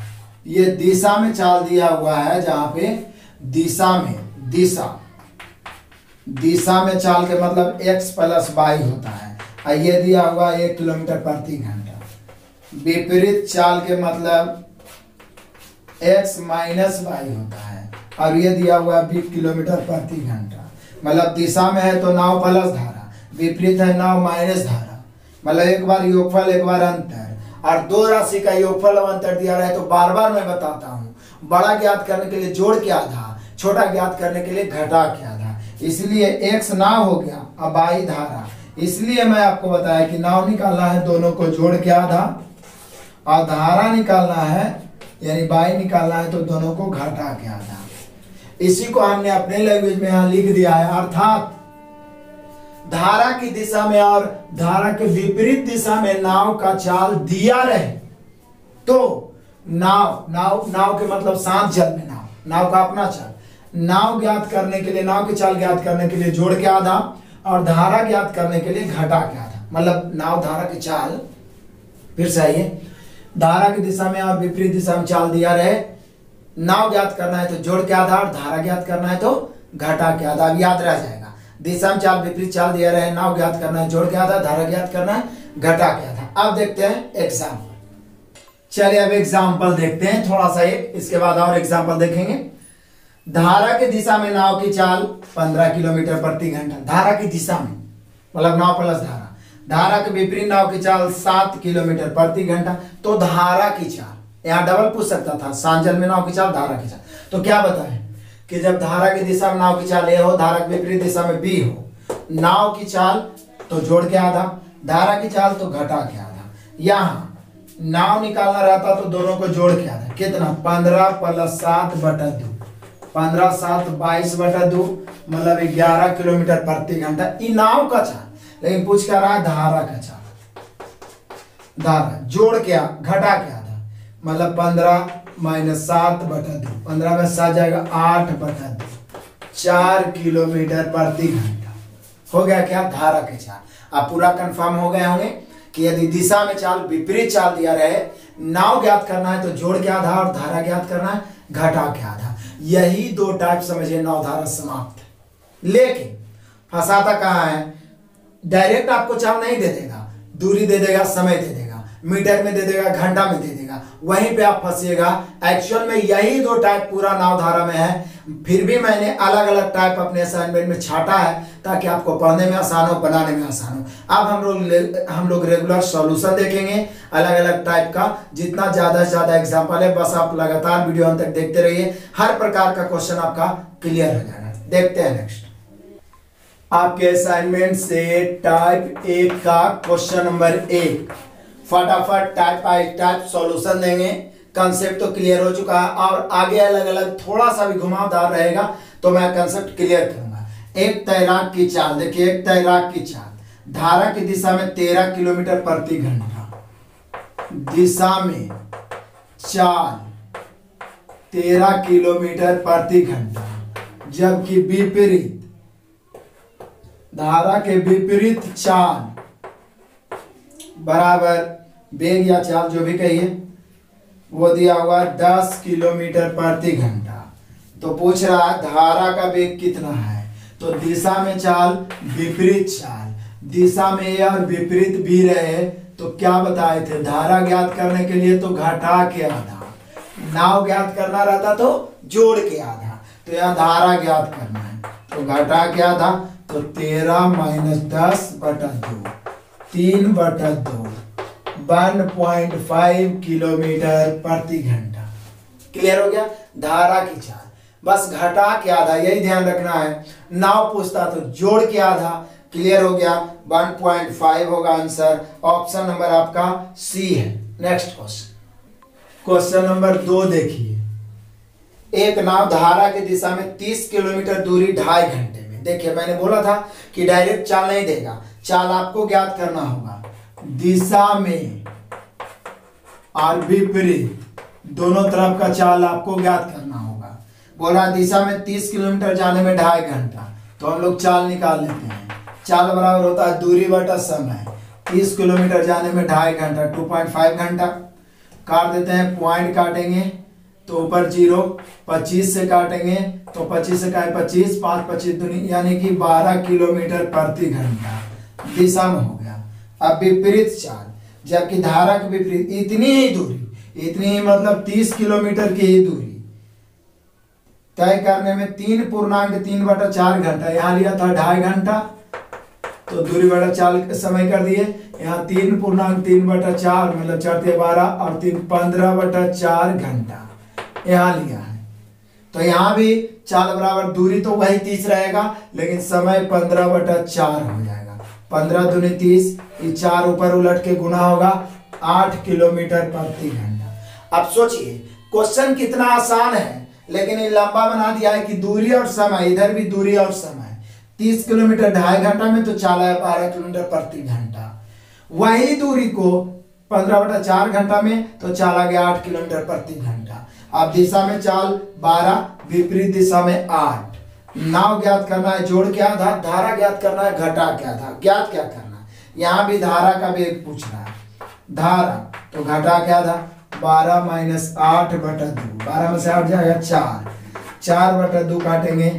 ये दिशा में चाल दिया हुआ है, जहां पे दिशा में चाल के मतलब x प्लस वाई होता है, और ये दिया हुआ 1 किलोमीटर प्रति घंटा। विपरीत चाल के मतलब x माइनस वाई होता है, और ये दिया हुआ 20 किलोमीटर प्रति घंटा। मतलब दिशा में है तो नाव प्लस धारा, विपरीत है नाव माइनस धारा, मतलब एक बार योगफल एक बार अंतर, और दो राशि का योगफल और अंतर दिया रहा है तो बार बार मैं बताता हूँ, बड़ा ज्ञात करने के लिए जोड़ के आधा, छोटा ज्ञात करने के लिए घटा के आधा। इसलिए x नाव हो गया, अब y धारा, इसलिए मैं आपको बताया कि नाव निकालना है दोनों को जोड़ के आधा, और धारा निकालना है यानी y निकालना है तो दोनों को घटा के आधा। इसी को हमने अपने लैंग्वेज में यहाँ लिख दिया है, अर्थात धारा की दिशा में और धारा के विपरीत दिशा में नाव का चाल दिया रहे तो नाव के मतलब शांत जल में नाव का अपना चाल, नाव ज्ञात करने के लिए, नाव की चाल ज्ञात करने के लिए जोड़ के आधा, और धारा ज्ञात करने के लिए घटा के आधा। मतलब नाव धारा की चाल, फिर से आइए, धारा की दिशा में और विपरीत दिशा में चाल दिया रहे, नाव ज्ञात करना है तो जोड़ के आधा और धारा ज्ञात करना है तो घटा के आधा। अब याद रह जाएगा, दिशा में चाल विपरीत चाल दिया रहे, नाव ज्ञात करना है जोड़ के आधा, धारा ज्ञात करना है घटा के आधा। अब देखते हैं एग्जाम्पल। चलिए अब एग्जाम्पल देखते हैं थोड़ा सा एक, इसके बाद और एग्जाम्पल देखेंगे। धारा की दिशा में नाव की चाल 15 किलोमीटर प्रति घंटा, धारा की दिशा में मतलब नाव प्लस धारा। धारा के विपरीत नाव की चाल 7 किलोमीटर प्रति घंटा। तो धारा की चाल, यहाँ डबल पूछ सकता था, सांजल में नाव की चाल, धारा की चाल। तो क्या बताएं कि जब धारा की दिशा में नाव की चाल ए हो, धारा के विपरीत दिशा में बी हो, नाव की चाल तो जोड़ के आधा, धारा की चाल तो घटा के आधा। यहाँ नाव निकालना रहता तो दोनों को जोड़ के आधा, कितना 15 + 7 बटा 2, 15 7 22 बटा 2 मतलब 11 किलोमीटर प्रति घंटा। ये नाव का चाल, लेकिन पूछ क्या रहा है धारा का चाल, धारा जोड़ के घटा के आधा मतलब 15 - 7 बटा 2, 15 में 7 जाएगा 8 बटा 2, 4 किलोमीटर प्रति घंटा। हो गया क्या धारा के चाल। अब पूरा कंफर्म हो गए होंगे कि यदि दिशा में चाल विपरीत चाल दिया रहे, नाव ज्ञात करना है तो जोड़ के आधा और धारा ज्ञात करना है घटा के आधा। यही दो टाइप समझिए, नाव धारा समाप्त। लेकिन फंसाता कहाँ है, डायरेक्ट आपको चाल नहीं दे देगा, दूरी दे देगा, समय दे देगा, मीटर में दे देगा, घंटा में दे देगा, वहीं पे आप फंसिएगा। एक्चुअल में यही दो टाइप पूरा नाव धारा में है, फिर भी मैंने अलग अलग टाइप अपने असाइनमेंट में छाटा है ताकि आपको पढ़ने में आसान हो, बनाने में आसान हो। अब हम लोग रेगुलर सॉल्यूशन देखेंगे अलग अलग टाइप का। जितना ज्यादा से ज्यादा एग्जाम्पल है, बस आप लगातार वीडियो अंत तक देखते रहिए, हर प्रकार का क्वेश्चन आपका क्लियर हो जाएगा। देखते हैं नेक्स्ट आपके असाइनमेंट से टाइप 1 का क्वेश्चन नंबर 1। फटाफट टाइप बाय टाइप सॉल्यूशन देंगे। कंसेप्ट तो क्लियर हो चुका है और आगे अलग अलग थोड़ा सा भी घुमावदार रहेगा तो मैं कंसेप्ट क्लियर करूंगा। एक तैराक की चाल, देखिए एक तैराक की चाल, धारा की दिशा में 13 किलोमीटर प्रति घंटा, दिशा में चाल 13 किलोमीटर प्रति घंटा, जबकि विपरीत धारा के विपरीत चाल बराबर वेग या चाल जो भी कहिए वो दिया हुआ 10 किलोमीटर प्रति घंटा। तो पूछ रहा है धारा का वेग कितना है, तो दिशा में चाल विपरीत चाल, दिशा में ए और विपरीत भी रहे तो क्या बताए थे, धारा ज्ञात करने के लिए तो घटा के आधा, नाव ज्ञात करना रहता तो जोड़ के आधा, तो यहाँ धारा ज्ञात करना है तो घटा के आधा, तो 13 - 10 बटा 2, 3 बटा 2, 1.5 किलोमीटर प्रति घंटा। क्लियर हो गया धारा की चाल, बस घटा के आधा, यही ध्यान रखना है। नाव पूछता तो जोड़ के आधा। क्लियर हो गया, 1.5 होगा आंसर। ऑप्शन नंबर आपका सी है। नेक्स्ट क्वेश्चन नंबर 2 देखिए। एक नाव धारा की दिशा में 30 किलोमीटर दूरी 2.5 घंटे में। देखिए मैंने बोला था कि डायरेक्ट चाल नहीं देगा, चाल आपको ज्ञात करना होगा। दिशा में और विपरीत दोनों तरफ का चाल आपको ज्ञात करना होगा। बोला दिशा में 30 किलोमीटर जाने में 2.5 घंटा, तो हम लोग चाल निकाल लेते हैं। चाल बराबर होता है दूरी बटा समय। 30 किलोमीटर जाने में 2.5 घंटा, 2.5 घंटा। काट देते हैं, पॉइंट काटेंगे तो ऊपर 0, 25 से काटेंगे तो 25 से काटे 25, 5 25 दूनी यानी कि 12 किलोमीटर प्रति घंटा दिशा में हो गया। अब विपरीत चाल, जबकि धारा के विपरीत इतनी ही दूरी, इतनी ही मतलब 30 किलोमीटर की ही दूरी तय करने में 3.3/4 घंटा, यहाँ लिया था 2.5 घंटा तो दूरी बटा चाल समय कर दिए। यहाँ 3.3/4 मतलब 4 12 और 3 15/4 घंटा यहाँ लिया है। तो यहाँ भी चाल बराबर दूरी तो वही 30 रहेगा, लेकिन समय 15/4 हो जाएगा। 15 दूनी 30, 4 ऊपर उलट के गुना होगा 8 किलोमीटर प्रति घंटा। अब सोचिए क्वेश्चन कितना आसान है, लेकिन ये लंबा बना दिया है कि दूरी और समय, इधर भी दूरी और समय। 30 किलोमीटर 2.5 घंटा में तो चाला है 12 किलोमीटर प्रति घंटा। वही दूरी को 15/4 घंटा में तो चाला गया 8 किलोमीटर प्रति घंटा। अब दिशा में चाल 12, विपरीत दिशा में 8। नाव ज्ञात करना है जोड़ के आधा, धारा ज्ञात करना है घटा के आधा। ज्ञात क्या करना है, यहाँ भी धारा का वेग पूछ रहा है। धारा तो घटा क्या था 12 माइनस 8/2, 12 में से 8 जाएगा 4, 4/2 काटेंगे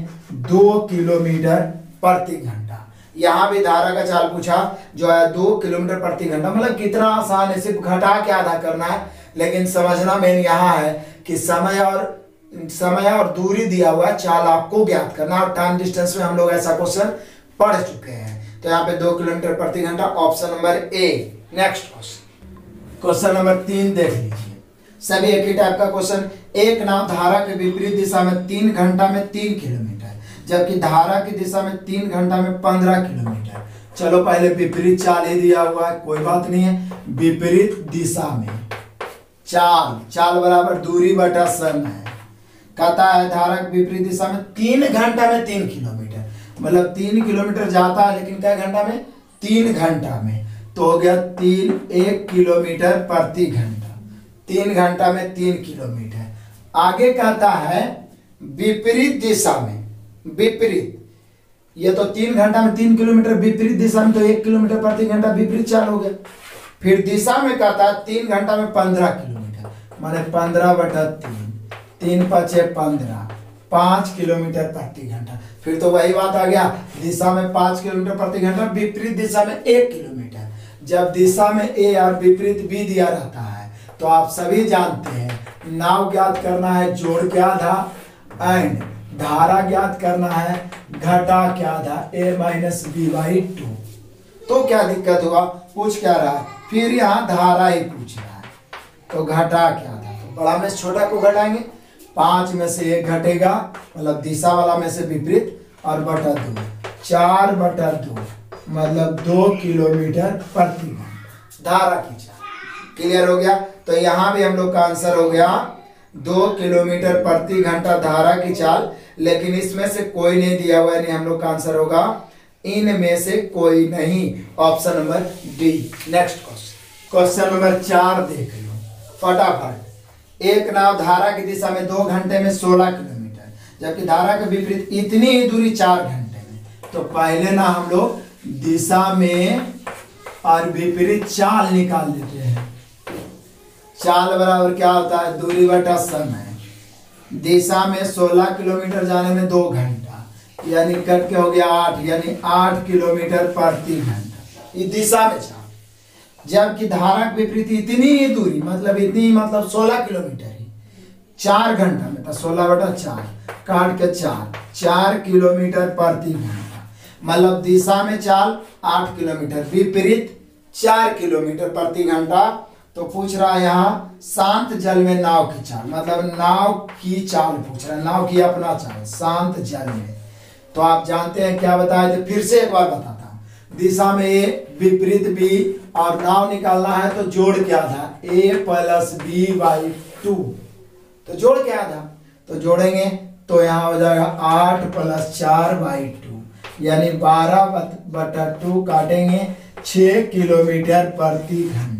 2 किलोमीटर प्रति घंटा। यहाँ भी धारा का चाल पूछा जो है 2 किलोमीटर प्रति घंटा, मतलब कितना आसान है, सिर्फ घटा के आधा करना है। लेकिन समझना मेन यहाँ है कि समय और दूरी दिया हुआ है, चाल आपको ज्ञात करना। और टाइम डिस्टेंस में हम लोग ऐसा क्वेश्चन पढ़ चुके हैं। तो यहाँ पे 2 किलोमीटर प्रति घंटा, option number A. Next question number 3 देख लीजिए, सभी एक ही टाइप का क्वेश्चन। एक नाव धारा के विपरीत दिशा में 3 घंटा में 3 किलोमीटर, जबकि धारा की दिशा में 3 घंटा में 15 किलोमीटर। चलो पहले विपरीत चाल ही दिया हुआ है, कोई बात नहीं है। विपरीत दिशा में चाल बराबर दूरी बटा समय। कहता है धारा की विपरीत दिशा में 3 घंटा में 3 किलोमीटर, मतलब 3 किलोमीटर जाता है, लेकिन क्या घंटा में? 3 घंटा में। तो हो गया 1 किलोमीटर प्रति घंटा। 3 घंटा में 3 किलोमीटर। आगे कहता है विपरीत दिशा में, विपरीत, ये तो 3 घंटा में 3 किलोमीटर, विपरीत दिशा में तो 1 किलोमीटर प्रति घंटा, विपरीत चाल हो गया। फिर दिशा में कहता है 3 घंटा में 15 किलोमीटर, माने 15/3, 3 × 5 = 15, 5 किलोमीटर प्रति घंटा। फिर तो वही बात आ गया, दिशा में 5 किलोमीटर प्रति घंटा, विपरीत दिशा में 1 किलोमीटर। जब दिशा में ए और विपरीत बी दिया रहता है तो आप सभी जानते हैं नाव ज्ञात करना है जोड़ के आधा, एंड धारा ज्ञात करना है घटा के आधा, a - b/2। तो क्या दिक्कत हुआ? पूछ क्या रहा है? फिर यहाँ धारा ही पूछ रहा है, तो घटा के आधा, तो बड़ा में से छोटा को घटाएंगे, 5 में से 1 घटेगा, मतलब दिशा वाला में से विपरीत, और बटा 2, 4/2, मतलब 2 किलोमीटर प्रति घंटा धारा की चाल। क्लियर हो गया? तो यहाँ भी हम लोग का आंसर हो गया 2 किलोमीटर प्रति घंटा धारा की चाल, लेकिन इसमें से कोई नहीं दिया हुआ है, नहीं हम लोग का आंसर होगा इनमें से कोई नहीं, option number D. Next question number 4 देख लो फटाफट। एक नाव धारा की दिशा में 2 घंटे में 16 किलोमीटर, जबकि धारा के विपरीत इतनी ही दूरी 4 घंटे में। तो पहले ना हम लोग दिशा में और विपरीत चाल निकाल लेते हैं। चाल बराबर क्या होता है? दूरी बटा समय। दिशा में 16 किलोमीटर जाने में 2 घंटा, यानी कट के हो गया 8, यानी 8 किलोमीटर प्रति घंटा। ये दिशा में चाल। जबकि धारा के विपरीत इतनी ही दूरी, मतलब इतनी, मतलब 16 किलोमीटर ही 4 घंटा में, तो 16/4 काट के 4 किलोमीटर प्रति घंटा। मतलब दिशा में चाल 8 किलोमीटर, विपरीत 4 किलोमीटर प्रति घंटा। तो पूछ रहा है यहाँ शांत जल में नाव की चाल, मतलब नाव की चाल पूछ रहा है, नाव की अपना चाल शांत जल में। तो आप जानते हैं क्या बताए थे, फिर से एक बार बताता हूँ। दिशा में ए, विपरीत बी, और नाव निकालना है तो जोड़ के आधा, a + b/2, तो जोड़ के आधा, तो जोड़ेंगे तो यहाँ हो जाएगा 8 + 4/2, यानी 12/2 काटेंगे 6 किलोमीटर प्रति घंटा,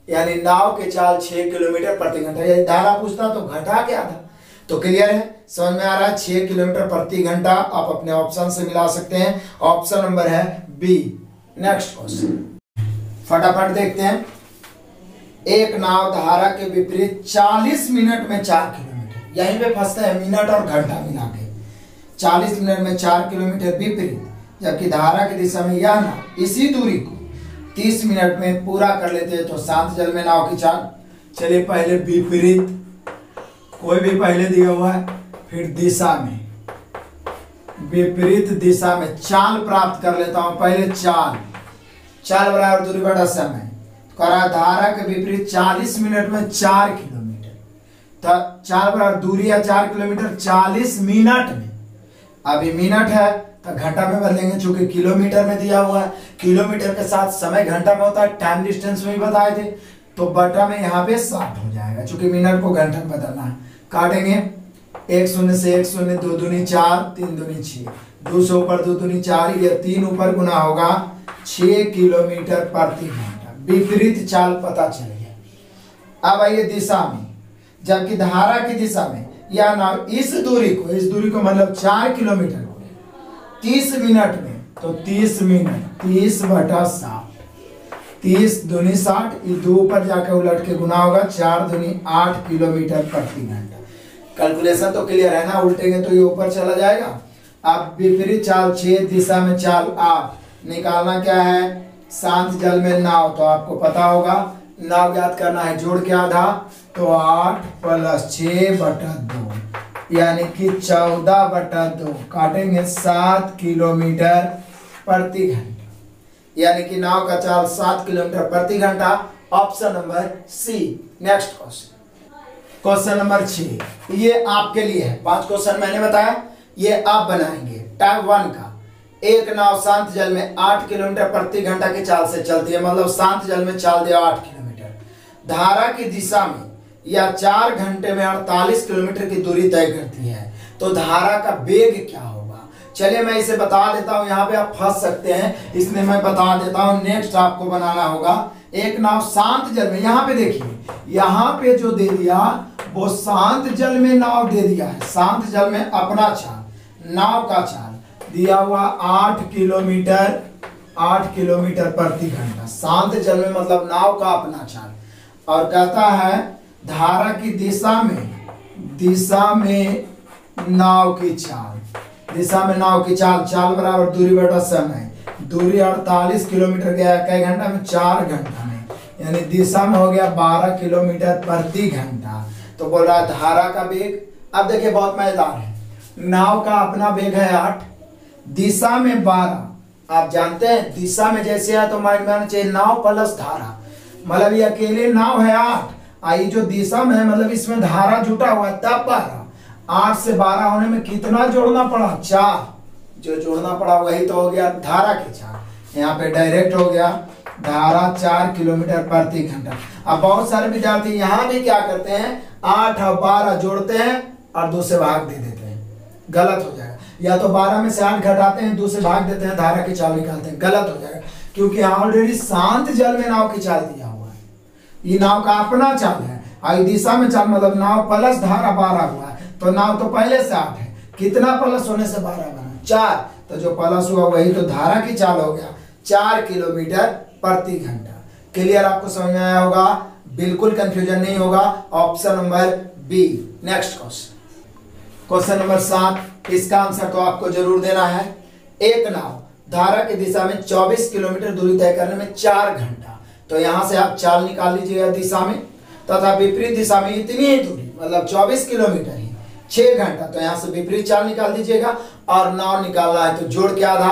यानी नाव के चाल 6 किलोमीटर प्रति घंटा। यदि धारा पूछता तो घटा के आधा। तो क्लियर है, समझ में आ रहा है? 6 किलोमीटर प्रति घंटा आप अपने ऑप्शन से मिला सकते हैं। ऑप्शन नंबर है बी। नेक्स्ट क्वेश्चन फटाफट देखते हैं। एक नाव धारा के विपरीत 40 मिनट में 4 किलोमीटर, यहीं पे फंसते हैं मिनट और घंटा मिला के। 40 मिनट में 4 किलोमीटर विपरीत, जबकि धारा की दिशा में यह नाव इसी दूरी को 30 मिनट में पूरा कर लेते हैं। तो शांत जल में नाव की चाल। चलिए पहले विपरीत, कोई भी पहले दिया हुआ है, फिर दिशा में, विपरीत दिशा में चाल प्राप्त कर लेता हूं। पहले चाल बराबर दूरी बटा समय। करा धारा के विपरीत 40 मिनट में 4 किलोमीटर, तो चाल बराबर दूरी है 4 किलोमीटर 40 मिनट में। अभी मिनट है तो घंटा में बदलेंगे, चूंकि किलोमीटर में दिया हुआ है, किलोमीटर के साथ समय घंटा में होता है, टाइम डिस्टेंस में भी बताए थे। तो बटा में यहाँ पे 60 हो जाएगा, चूंकि मिनट को घंटा में बदलना है। काटेंगे 1 0 से 1 0, 2 दूनी 4, 3 दूनी 6, 2 से ऊपर 2 दूनी 4, ये 3 ऊपर गुना होगा 6 किलोमीटर प्रति घंटा। विपरीत चाल पता चल गया। अब आइए दिशा में, जबकि धारा की दिशा में या नाव इस दूरी को मतलब 4 किलोमीटर को 30 मिनट में, तो 30 मिनट 30/7 30 दूनी 60, ये 2 ऊपर जाकर उलट के गुना होगा, 4 दूनी 8 किलोमीटर प्रति घंटा। कैलकुलेशन तो क्लियर है ना, उल्टेंगे तो ये ऊपर चला जाएगा। अब विपरीत चाल 6 दिशा में चाल 8 निकालना क्या है, शांत जल में नाव, तो आपको पता होगा नाव ज्ञात करना है, जोड़ के आधा, तो 8 + 6/2 यानी कि 14/2 काटेंगे 7 किलोमीटर प्रति घंटा, यानी कि नाव का चाल 7 किलोमीटर प्रति घंटा। Option number C. Next question, question number 6, ये आपके लिए है। 5 क्वेश्चन मैंने बताया, ये आप बनाएंगे। टाइप 1 का, एक नाव शांत जल में 8 किलोमीटर प्रति घंटा की चाल से चलती है, मतलब शांत जल में चाल दिया 8 किलोमीटर। धारा की दिशा में या 4 घंटे में 48 किलोमीटर की दूरी तय करती है, तो धारा का वेग क्या होगा? चलिए मैं इसे बता देता हूं, यहाँ पे आप फंस सकते हैं, इसलिए मैं बता देता हूं। नेक्स्ट आपको बनाना होगा एक नाव शांत जल में, यहाँ पे देखिए, यहाँ पे जो दे दिया वो शांत जल में नाव दे दिया है, शांत जल में अपना चाल, नाव का चाल दिया हुआ 8 किलोमीटर प्रति घंटा, शांत जल में मतलब नाव का अपना चाल। और कहता है धारा की दिशा में नाव की चाल, दिशा में नाव की चाल, चाल बराबर दूरी बटा समय, दूरी 48 किलोमीटर गया कई घंटा में, 4 घंटा में, यानी दिशा में हो गया 12 किलोमीटर प्रति घंटा। तो बोल रहा है धारा का वेग। अब देखिए बहुत मजेदार है, नाव का अपना वेग है 8, दिशा में 12। आप जानते हैं दिशा में जैसे है तो माइंड में आना चाहिए नाव प्लस धारा, मतलब ये अकेले नाव है 8, आई जो दिशा में है मतलब इसमें धारा जुटा हुआ है, तब 12। 8 से 12 होने में कितना जोड़ना पड़ा? 4। जो जोड़ना पड़ा वही तो हो गया धारा की चाल। यहाँ पे डायरेक्ट हो गया धारा 4 किलोमीटर प्रति घंटा। अब बहुत सारे विद्यार्थी यहाँ भी क्या करते हैं, 8 और 12 जोड़ते हैं और 2 से भाग दे देते हैं, गलत हो जाएगा। या तो 12 में से 8 घटाते हैं, 2 से भाग देते हैं, धारा की चाल निकालते हैं, गलत हो जाएगा, क्योंकि ऑलरेडी शांत जल में नाव की चाल दिया हुआ है, ये नाव का अपना चाल है। आई दिशा में चाल मतलब नाव प्लस धारा 12 हुआ है, तो नाव तो पहले से 8 है, कितना प्लस होने से 12 बना? 4। तो जो प्लस हुआ वही तो धारा की चाल हो गया, 4 किलोमीटर प्रति घंटा। क्लियर, आपको समझ में आया होगा, बिल्कुल कंफ्यूजन नहीं होगा। Option number B. Next question, question number 7, इसका आंसर तो आपको जरूर देना है। एक नाव धारा की दिशा में 24 किलोमीटर दूरी तय करने में 4 घंटा, तो यहां से आप चाल निकाल लीजिएगा दिशा में, तथा विपरीत दिशा में इतनी ही दूरी मतलब 24 किलोमीटर ही 6 घंटा, तो यहां से विपरीत चाल निकाल दीजिएगा। और नाव निकालना है तो जोड़ के आधा।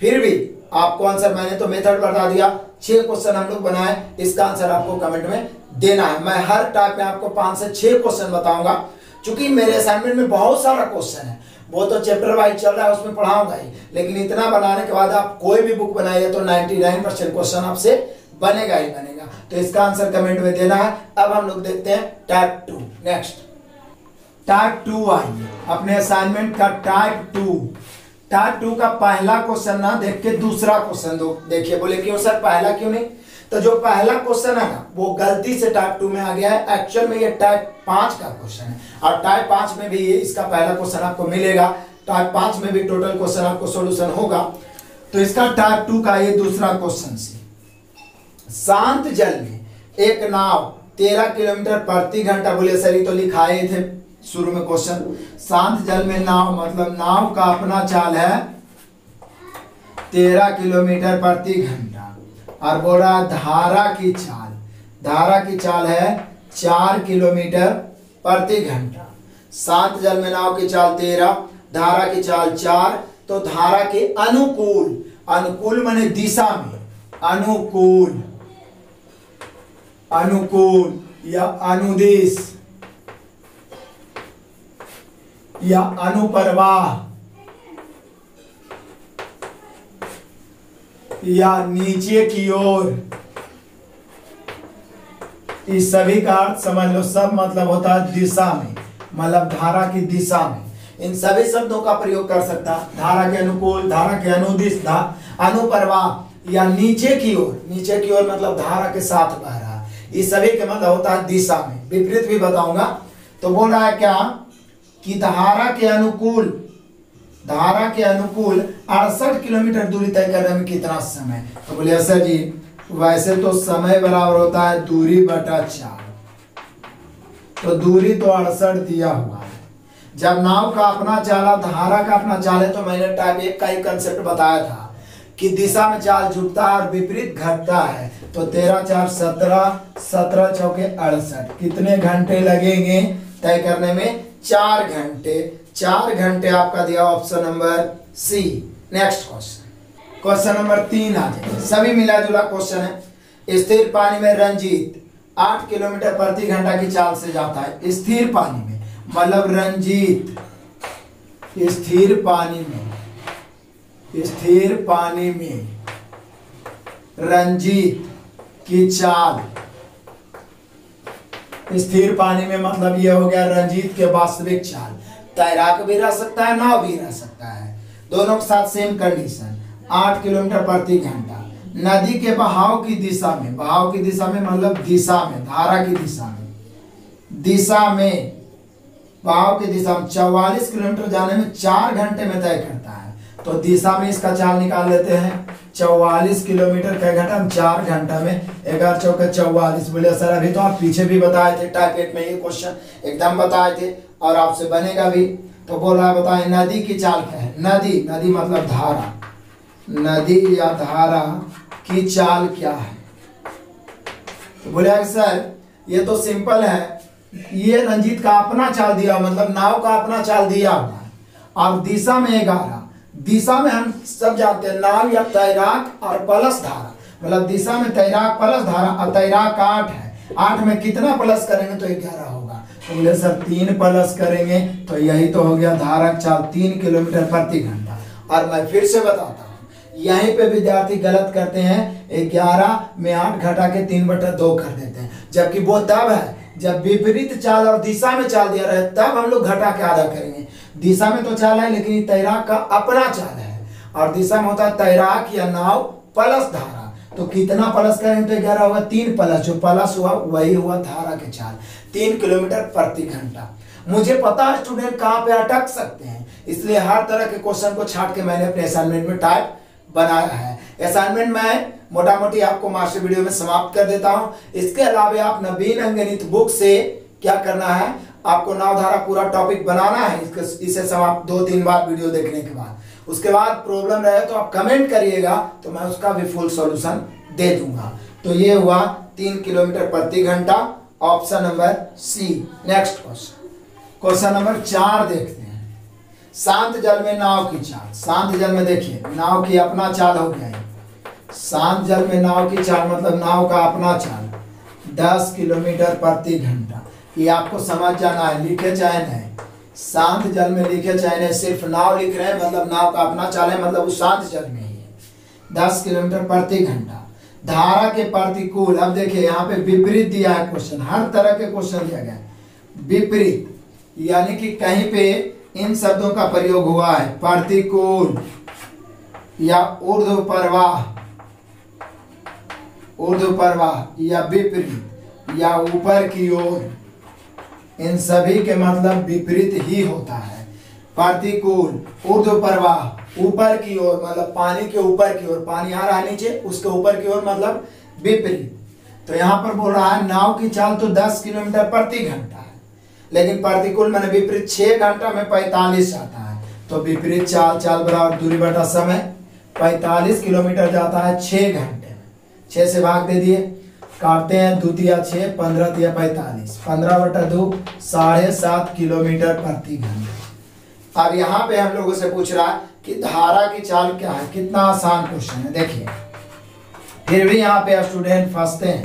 फिर भी आपको आंसर, मैंने तो मेथड बता दिया, 6 क्वेश्चन हम लोग बनाए, इसका आंसर आपको कमेंट में देना है। मैं हर टाइप में आपको 5 से 6 क्वेश्चन बताऊंगा, क्योंकि मेरे असाइनमेंट में बहुत सारा क्वेश्चन है, वो तो चैप्टर वाइज चल रहा है उसमें पढ़ाऊंगा ही, लेकिन इतना बनाने के बाद आप कोई भी बुक बनाइए तो 99% क्वेश्चन आपसे बनेगा ही बनेगा। तो इसका आंसर कमेंट में देना है। अब हम लोग देखते हैं टाइप 2। नेक्स्ट टाइप 2 आइए, अपने असाइनमेंट का टाइप 2। टाइप 2 का पहला क्वेश्चन ना देख के दूसरा क्वेश्चन दो देखिए। बोले क्यों सर पहला क्यों नहीं? तो जो पहला क्वेश्चन है ना वो गलती से टाइप 2 में आ गया है, एक्चुअल में ये टाइप 5 का क्वेश्चन है, और टाइप 5 में भी ये इसका पहला क्वेश्चन आपको मिलेगा। टाइप 5 में भी टोटल क्वेश्चन आपको सोल्यूशन होगा। तो इसका टाइप 2 का ये दूसरा क्वेश्चन से, शांत जल में एक नाव 13 किलोमीटर प्रति घंटा, बोले सर ये तो लिखाए थे शुरू में क्वेश्चन, शांत जल में नाव मतलब नाव का अपना चाल है 13 किलोमीटर प्रति घंटा, और बोल रहा धारा की चाल है 4 किलोमीटर प्रति घंटा। शांत जल में नाव की चाल 13, धारा की चाल 4, तो धारा के अनुकूल, अनुकूल माने दिशा में, अनुकूल या अनुदिश या अनुप्रवाह या नीचे की ओर, इस सभी का अर्थ समझ लो, सब मतलब होता है दिशा में, मतलब धारा की दिशा में। इन सभी शब्दों का प्रयोग कर सकता है, धारा के अनुकूल, धारा के अनुदिश, अनुप्रवाह या नीचे की ओर। नीचे की ओर मतलब धारा के साथ बह रहा है, इस सभी के मतलब होता है दिशा में। विपरीत भी बताऊंगा। तो बोल रहा है क्या कि धारा के अनुकूल 68 किलोमीटर दूरी तय करने में कितना समय? तो बोले सर जी वैसे तो समय बराबर होता है दूरी बटा 4, तो दूरी तो 68 दिया हुआ है। जब नाव का अपना चाल और धारा का अपना चाल है तो मैंने टाइप 1 का ही कंसेप्ट बताया था कि दिशा में चाल जुटता है और विपरीत घटता है। तो 13 4 17, 17 चौके 68, कितने घंटे लगेंगे तय करने में? 4 घंटे। 4 घंटे आपका दिया option number C. Next question number 3 आ जाए, सभी मिला जुला क्वेश्चन है। स्थिर पानी में रंजीत 8 किलोमीटर प्रति घंटा की चाल से जाता है। स्थिर पानी में मतलब रंजीत स्थिर पानी में रंजीत की चाल, स्थिर पानी में मतलब ये हो गया रंजीत के वास्तविक चाल। तैराक भी रह सकता है, नाव भी रह सकता है, दोनों के साथ सेम कंडीशन। 8 किलोमीटर प्रति घंटा नदी के बहाव की दिशा में, बहाव की दिशा में मतलब दिशा में, धारा की दिशा में बहाव की दिशा में 44 किलोमीटर जाने में 4 घंटे में तय करता है। तो दिशा में इसका चाल निकाल लेते हैं। 44 किलोमीटर का घंटा 4 घंटा में 11 चौके 44। बोले सर अभी तो आप पीछे भी बताए थे, टाइप 1 में ये क्वेश्चन एकदम बताए थे और आपसे बनेगा भी। तो बोल रहा है बताएं नदी की चाल क्या है? नदी मतलब धारा, नदी या धारा की चाल क्या है? तो बोले सर ये तो सिंपल है, ये रंजीत का अपना चाल दिया मतलब नाव का अपना चाल दिया हुआ है और दिशा में 11। दिशा में हम सब जानते हैं नाव या तैराक और प्लस धारा, मतलब दिशा में तैराक प्लस धारा और तैराक 8 है। 8 में कितना प्लस करेंगे तो 11 होगा। तो बोले सर 3 प्लस करेंगे तो यही तो हो गया धारा चाल 3 किलोमीटर प्रति घंटा। और मैं फिर से बताता हूँ, यहीं पे विद्यार्थी गलत करते हैं, 11 में 8 घटा के 3/2 कर देते हैं, जबकि वो तब है जब विपरीत चाल और दिशा में चाल दिया रहे तब हम लोग घटा के आधा करेंगे। दिशा में तो चाल है लेकिन तैराक का अपना चाल है और दिशा में होता है तैराक या नाव प्लस धारा। तो कितना प्लस करेंगे तो 11 होगा, 3 प्लस, जो प्लस हुआ वही हुआ धारा के चाल 3 किलोमीटर प्रति घंटा। मुझे पता है स्टूडेंट कहाँ पे अटक सकते हैं, इसलिए हर तरह के क्वेश्चन को छाट के मैंने अपने असाइनमेंट में टाइप बनाया है। असाइनमेंट में मोटा मोटी आपको मास्टर वीडियो में समाप्त कर देता हूं। इसके अलावा आप नवीन अंकगणित बुक से क्या करना है, आपको नावधारा पूरा टॉपिक बनाना है। इसे समाप्त 2-3 बार वीडियो देखने के बाद, उसके बाद प्रॉब्लम रहे तो आप कमेंट करिएगा तो मैं उसका भी फुल सॉल्यूशन दे दूंगा। तो ये हुआ 3 किलोमीटर प्रति घंटा, option number C. Next question number 4 देखते हैं। शांत जल में नाव की चाल। शांत जल में देखिए नाव की अपना चाल हो गया है। शांत जल में नाव की चाल मतलब नाव का अपना चाल 10 किलोमीटर प्रति घंटा। ये आपको समझ जाना है, लिखे चाहे नहीं, शांत जल में लिखे चाहे नहीं, सिर्फ नाव लिख रहे हैं मतलब नाव का अपना चाल है, मतलब वो शांत जल में ही है। 10 किलोमीटर प्रति घंटा धारा के प्रतिकूल। अब देखिए यहाँ पे विपरीत दिया है क्वेश्चन, हर तरह के क्वेश्चन दिया गया है। विपरीत यानी कि कहीं पे इन शब्दों का प्रयोग हुआ है, प्रतिकूल या ऊर्ध्वप्रवाह या विपरीत या ऊपर की ओर, इन सभी के मतलब विपरीत ही होता है। प्रतिकूल, ऊर्ध्वप्रवाह ऊपर की ओर मतलब पानी के ऊपर की ओर, पानी आ रहा है नीचे उसके ऊपर की ओर मतलब विपरीत। तो यहाँ पर बोल रहा है नाव की चाल तो 10 किलोमीटर प्रति घंटा है, लेकिन प्रतिकूल मैंने विपरीत 6 घंटा में 45 जाता है। तो विपरीत चाल बराबर दूरी बटा समय, 45 किलोमीटर जाता है 6 घंटे में। 6 से भाग दे दिए, काटते हैं 2 तिया 6, 15 तिया 45, 15/2 7.5 किलोमीटर प्रति घंटा। अब यहाँ पे हम लोगों से पूछ रहा है कि धारा की चाल क्या है। कितना आसान क्वेश्चन है देखिए, फिर भी यहाँ पे स्टूडेंट फंसते हैं।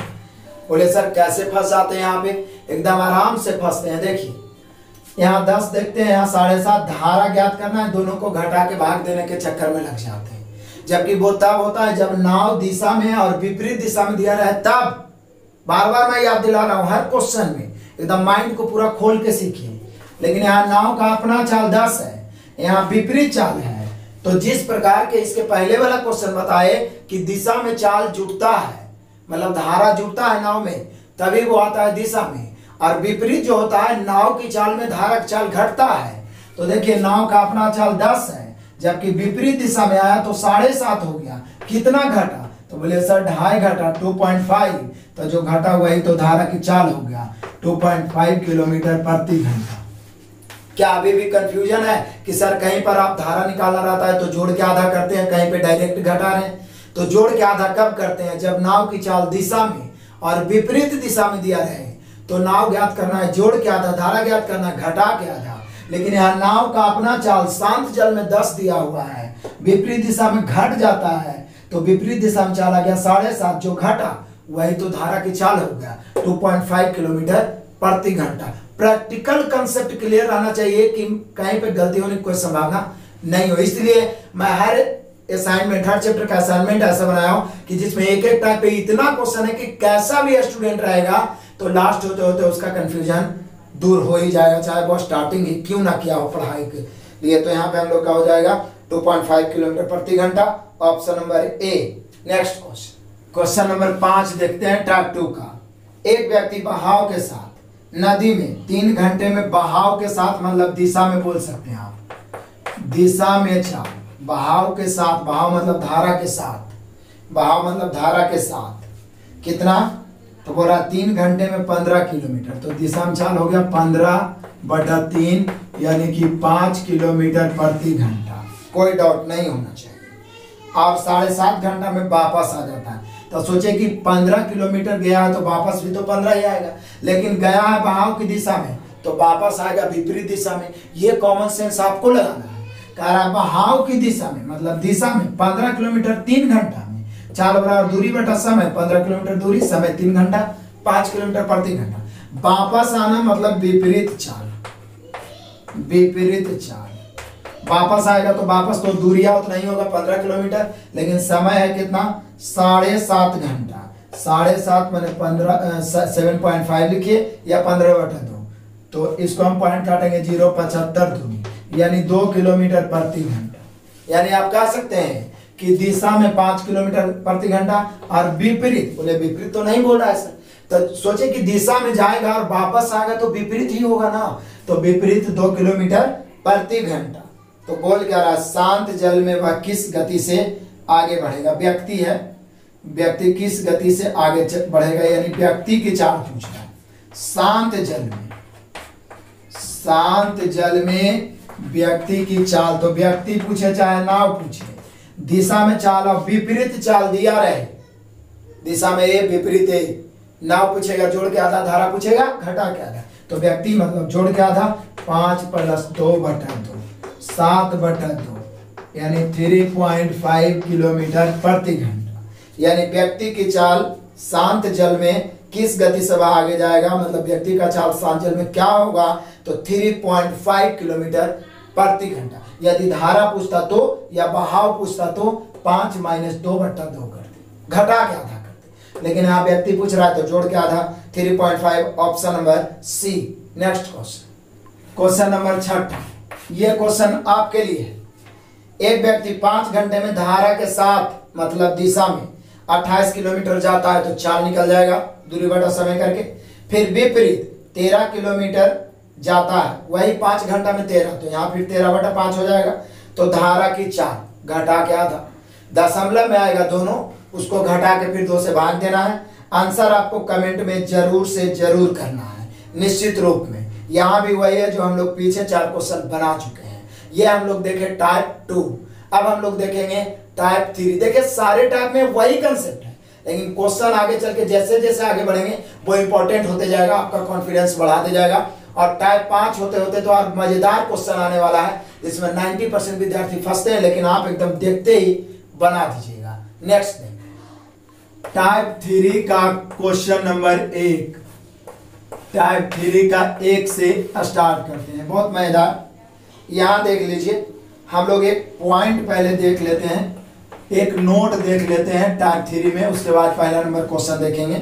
बोले सर कैसे फंस जाते हैं? यहाँ पे एकदम आराम से फंसते हैं। देखिए यहाँ 10 देखते हैं, यहाँ 7.5। धारा ज्ञात करना है, दोनों को घटा के भाग देने के चक्कर में लग जाते हैं। जबकि वो तब होता है जब नाव दिशा में और विपरीत दिशा में दिया रहे तब। बार बार मैं याद दिला रहा हूँ हर क्वेश्चन में, एकदम माइंड को पूरा खोल के सीखिए। लेकिन यहाँ नाव का अपना चाल 10 है, यहाँ विपरीत चाल है। तो जिस प्रकार के इसके पहले वाला क्वेश्चन बताए कि दिशा में चाल जुटता है मतलब धारा जुटता है नाव में, तभी वो आता है दिशा में। और विपरीत जो होता है नाव की चाल में धारा की चाल घटता है। तो देखिए नाव का अपना चाल 10 है, जबकि विपरीत दिशा में आया तो 7.5 हो गया। कितना घटा? तो बोले सर 2.5 घटा 2.5, तो जो घटा वही तो धारा की चाल हो गया 2.5 किलोमीटर प्रति घंटा। क्या अभी भी कंफ्यूजन है कि सर कहीं पर आप धारा निकालना रहता है तो जोड़ के आधा करते हैं, कहीं पे डायरेक्ट घटा रहे हैं? तो जोड़ के आधा कब करते हैं? जब नाव की चाल दिशा में और विपरीत दिशा में दिया रहे तो नाव ज्ञात करना है जोड़ के आधा, धारा ज्ञात करना है घटा के आधा। लेकिन यहाँ नाव का अपना चाल शांत जल में 10 दिया हुआ है, विपरीत दिशा में घट जाता है, तो विपरीत दिशा में चाल आ गया 7.5, जो घटा वही तो धारा की चाल हो गया 2.5 किलोमीटर प्रति घंटा। प्रैक्टिकल कंसेप्ट क्लियर रहना चाहिए कि कहीं पे गलती होने की कोई संभावना नहीं हो। इसलिए मैं हर असाइनमेंट, हर चैप्टर का असाइनमेंट ऐसा बनाया हूं कि जिसमें एक एक टाइप पे इतना क्वेश्चन है कि कैसा भी स्टूडेंट रहेगा तो लास्ट होते होते उसका कंफ्यूजन दूर हो ही जाएगा, चाहे वो स्टार्टिंग ही क्यों ना किया हो पढ़ाई के लिए। तो यहाँ पे हम लोग का हो जाएगा 2.5 किलोमीटर प्रति घंटा, option number A. Next question number 5 देखते हैं टाइप 2 का। एक व्यक्ति बहाव के साथ नदी में 3 घंटे में बहाव के साथ, मतलब दिशा में बोल सकते हैं आप, दिशा में चाल, बहाव के साथ, बहाव मतलब धारा के साथ, बहाव मतलब धारा के साथ कितना, तो बोला 3 घंटे में 15 किलोमीटर, तो दिशा में चाल हो गया 15/3 यानी कि 5 किलोमीटर प्रति घंटा। कोई डाउट नहीं होना चाहिए। और 7.5 घंटा में वापस आ जाता है, तो सोचे कि 15 किलोमीटर गया है तो वापस भी तो 15 ही आएगा, लेकिन गया है बहाव की दिशा में तो वापस आएगा विपरीत दिशा में। ये कॉमन सेंस आपको लगाना है। कह रहा है बहाव की दिशा में मतलब दिशा में 15 किलोमीटर 3 घंटा में, चाल बराबर दूरी बटा समय, 15 किलोमीटर दूरी, समय 3 घंटा, 5 किलोमीटर प्रति घंटा। वापस आना मतलब विपरीत चाल, विपरीत चाल। वापस आएगा तो वापस तो दूरिया उतना ही होगा 15 किलोमीटर, लेकिन समय है कितना 7.5 घंटा। 7.5 मैंने 7.5 लिखिए या 15/2, तो इसको हम पॉइंट काटेंगे 0.75 दूरी यानी 2 किलोमीटर प्रति घंटा। यानी आप कह सकते हैं कि दिशा में 5 किलोमीटर प्रति घंटा और विपरीत, बोले विपरीत तो नहीं बोल रहा है सर, तो सोचे कि दिशा में जाएगा और वापस आएगा तो विपरीत ही होगा ना, तो विपरीत 2 किलोमीटर प्रति घंटा। तो बोल क्या रहा, शांत जल में वह किस गति से आगे बढ़ेगा। व्यक्ति है, व्यक्ति किस गति से आगे बढ़ेगा, यानी व्यक्ति की चाल पूछ रहा है। शांत जल में, शांत जल में व्यक्ति की चाल, तो व्यक्ति पूछे चाहे नाव पूछे, दिशा में चाल और विपरीत चाल दिया रहे, दिशा में ए विपरीत ए, नाव पूछेगा जोड़ के आधा, धारा पूछेगा घटा के आधा, तो व्यक्ति मतलब जोड़ के आधा 5 + 2/2 7/2 यानी 3.5 किलोमीटर प्रति घंटा। यानी व्यक्ति की चाल शांत जल में किस गति से वह आगे जाएगा, मतलब व्यक्ति का चाल शांत जल में क्या होगा, तो 3.5 किलोमीटर प्रति घंटा। यदि धारा पूछता तो या बहाव पूछता तो 5 - 2/2 करते, घटा के आधा करते, लेकिन यहाँ व्यक्ति पूछ रहा है तो जोड़ के आधा 3.5, option number C. Next question number 6, ये क्वेश्चन आपके लिए है। एक व्यक्ति 5 घंटे में धारा के साथ मतलब दिशा में 28 किलोमीटर जाता है तो चाल निकल जाएगा दूरी बटा समय करके। फिर विपरीत 13 किलोमीटर जाता है, वही 5 घंटा में 13, तो यहाँ फिर 13/5 हो जाएगा। तो धारा की चाल घटा के आधा, दशमलव में आएगा दोनों, उसको घटा के फिर 2 से भाग देना है। आंसर आपको कमेंट में जरूर से जरूर करना है निश्चित रूप में। यहाँ भी वही है जो हम लोग पीछे 4 क्वेश्चन बना चुके हैं। ये हम लोग देखे टाइप 2, अब हम लोग देखेंगे टाइप 3। देखिए सारे टाइप में वही कंसेप्ट है, लेकिन क्वेश्चन आगे चल के जैसे जैसे आगे बढ़ेंगे वो इंपॉर्टेंट होते जाएगा, आपका कॉन्फिडेंस बढ़ाते जाएगा। और टाइप 5 होते होते तो और मजेदार क्वेश्चन आने वाला है, जिसमें 90% विद्यार्थी फंसते हैं, लेकिन आप एकदम देखते ही बना दीजिएगा। नेक्स्ट टाइप 3 का क्वेश्चन नंबर 1, टाइप 3 का 1 से स्टार्ट करते हैं, बहुत मजेदार। यहाँ देख लीजिए, हम लोग एक पॉइंट पहले देख लेते हैं, एक नोट देख लेते हैं टाइप 3 में, उसके बाद पहला नंबर क्वेश्चन देखेंगे।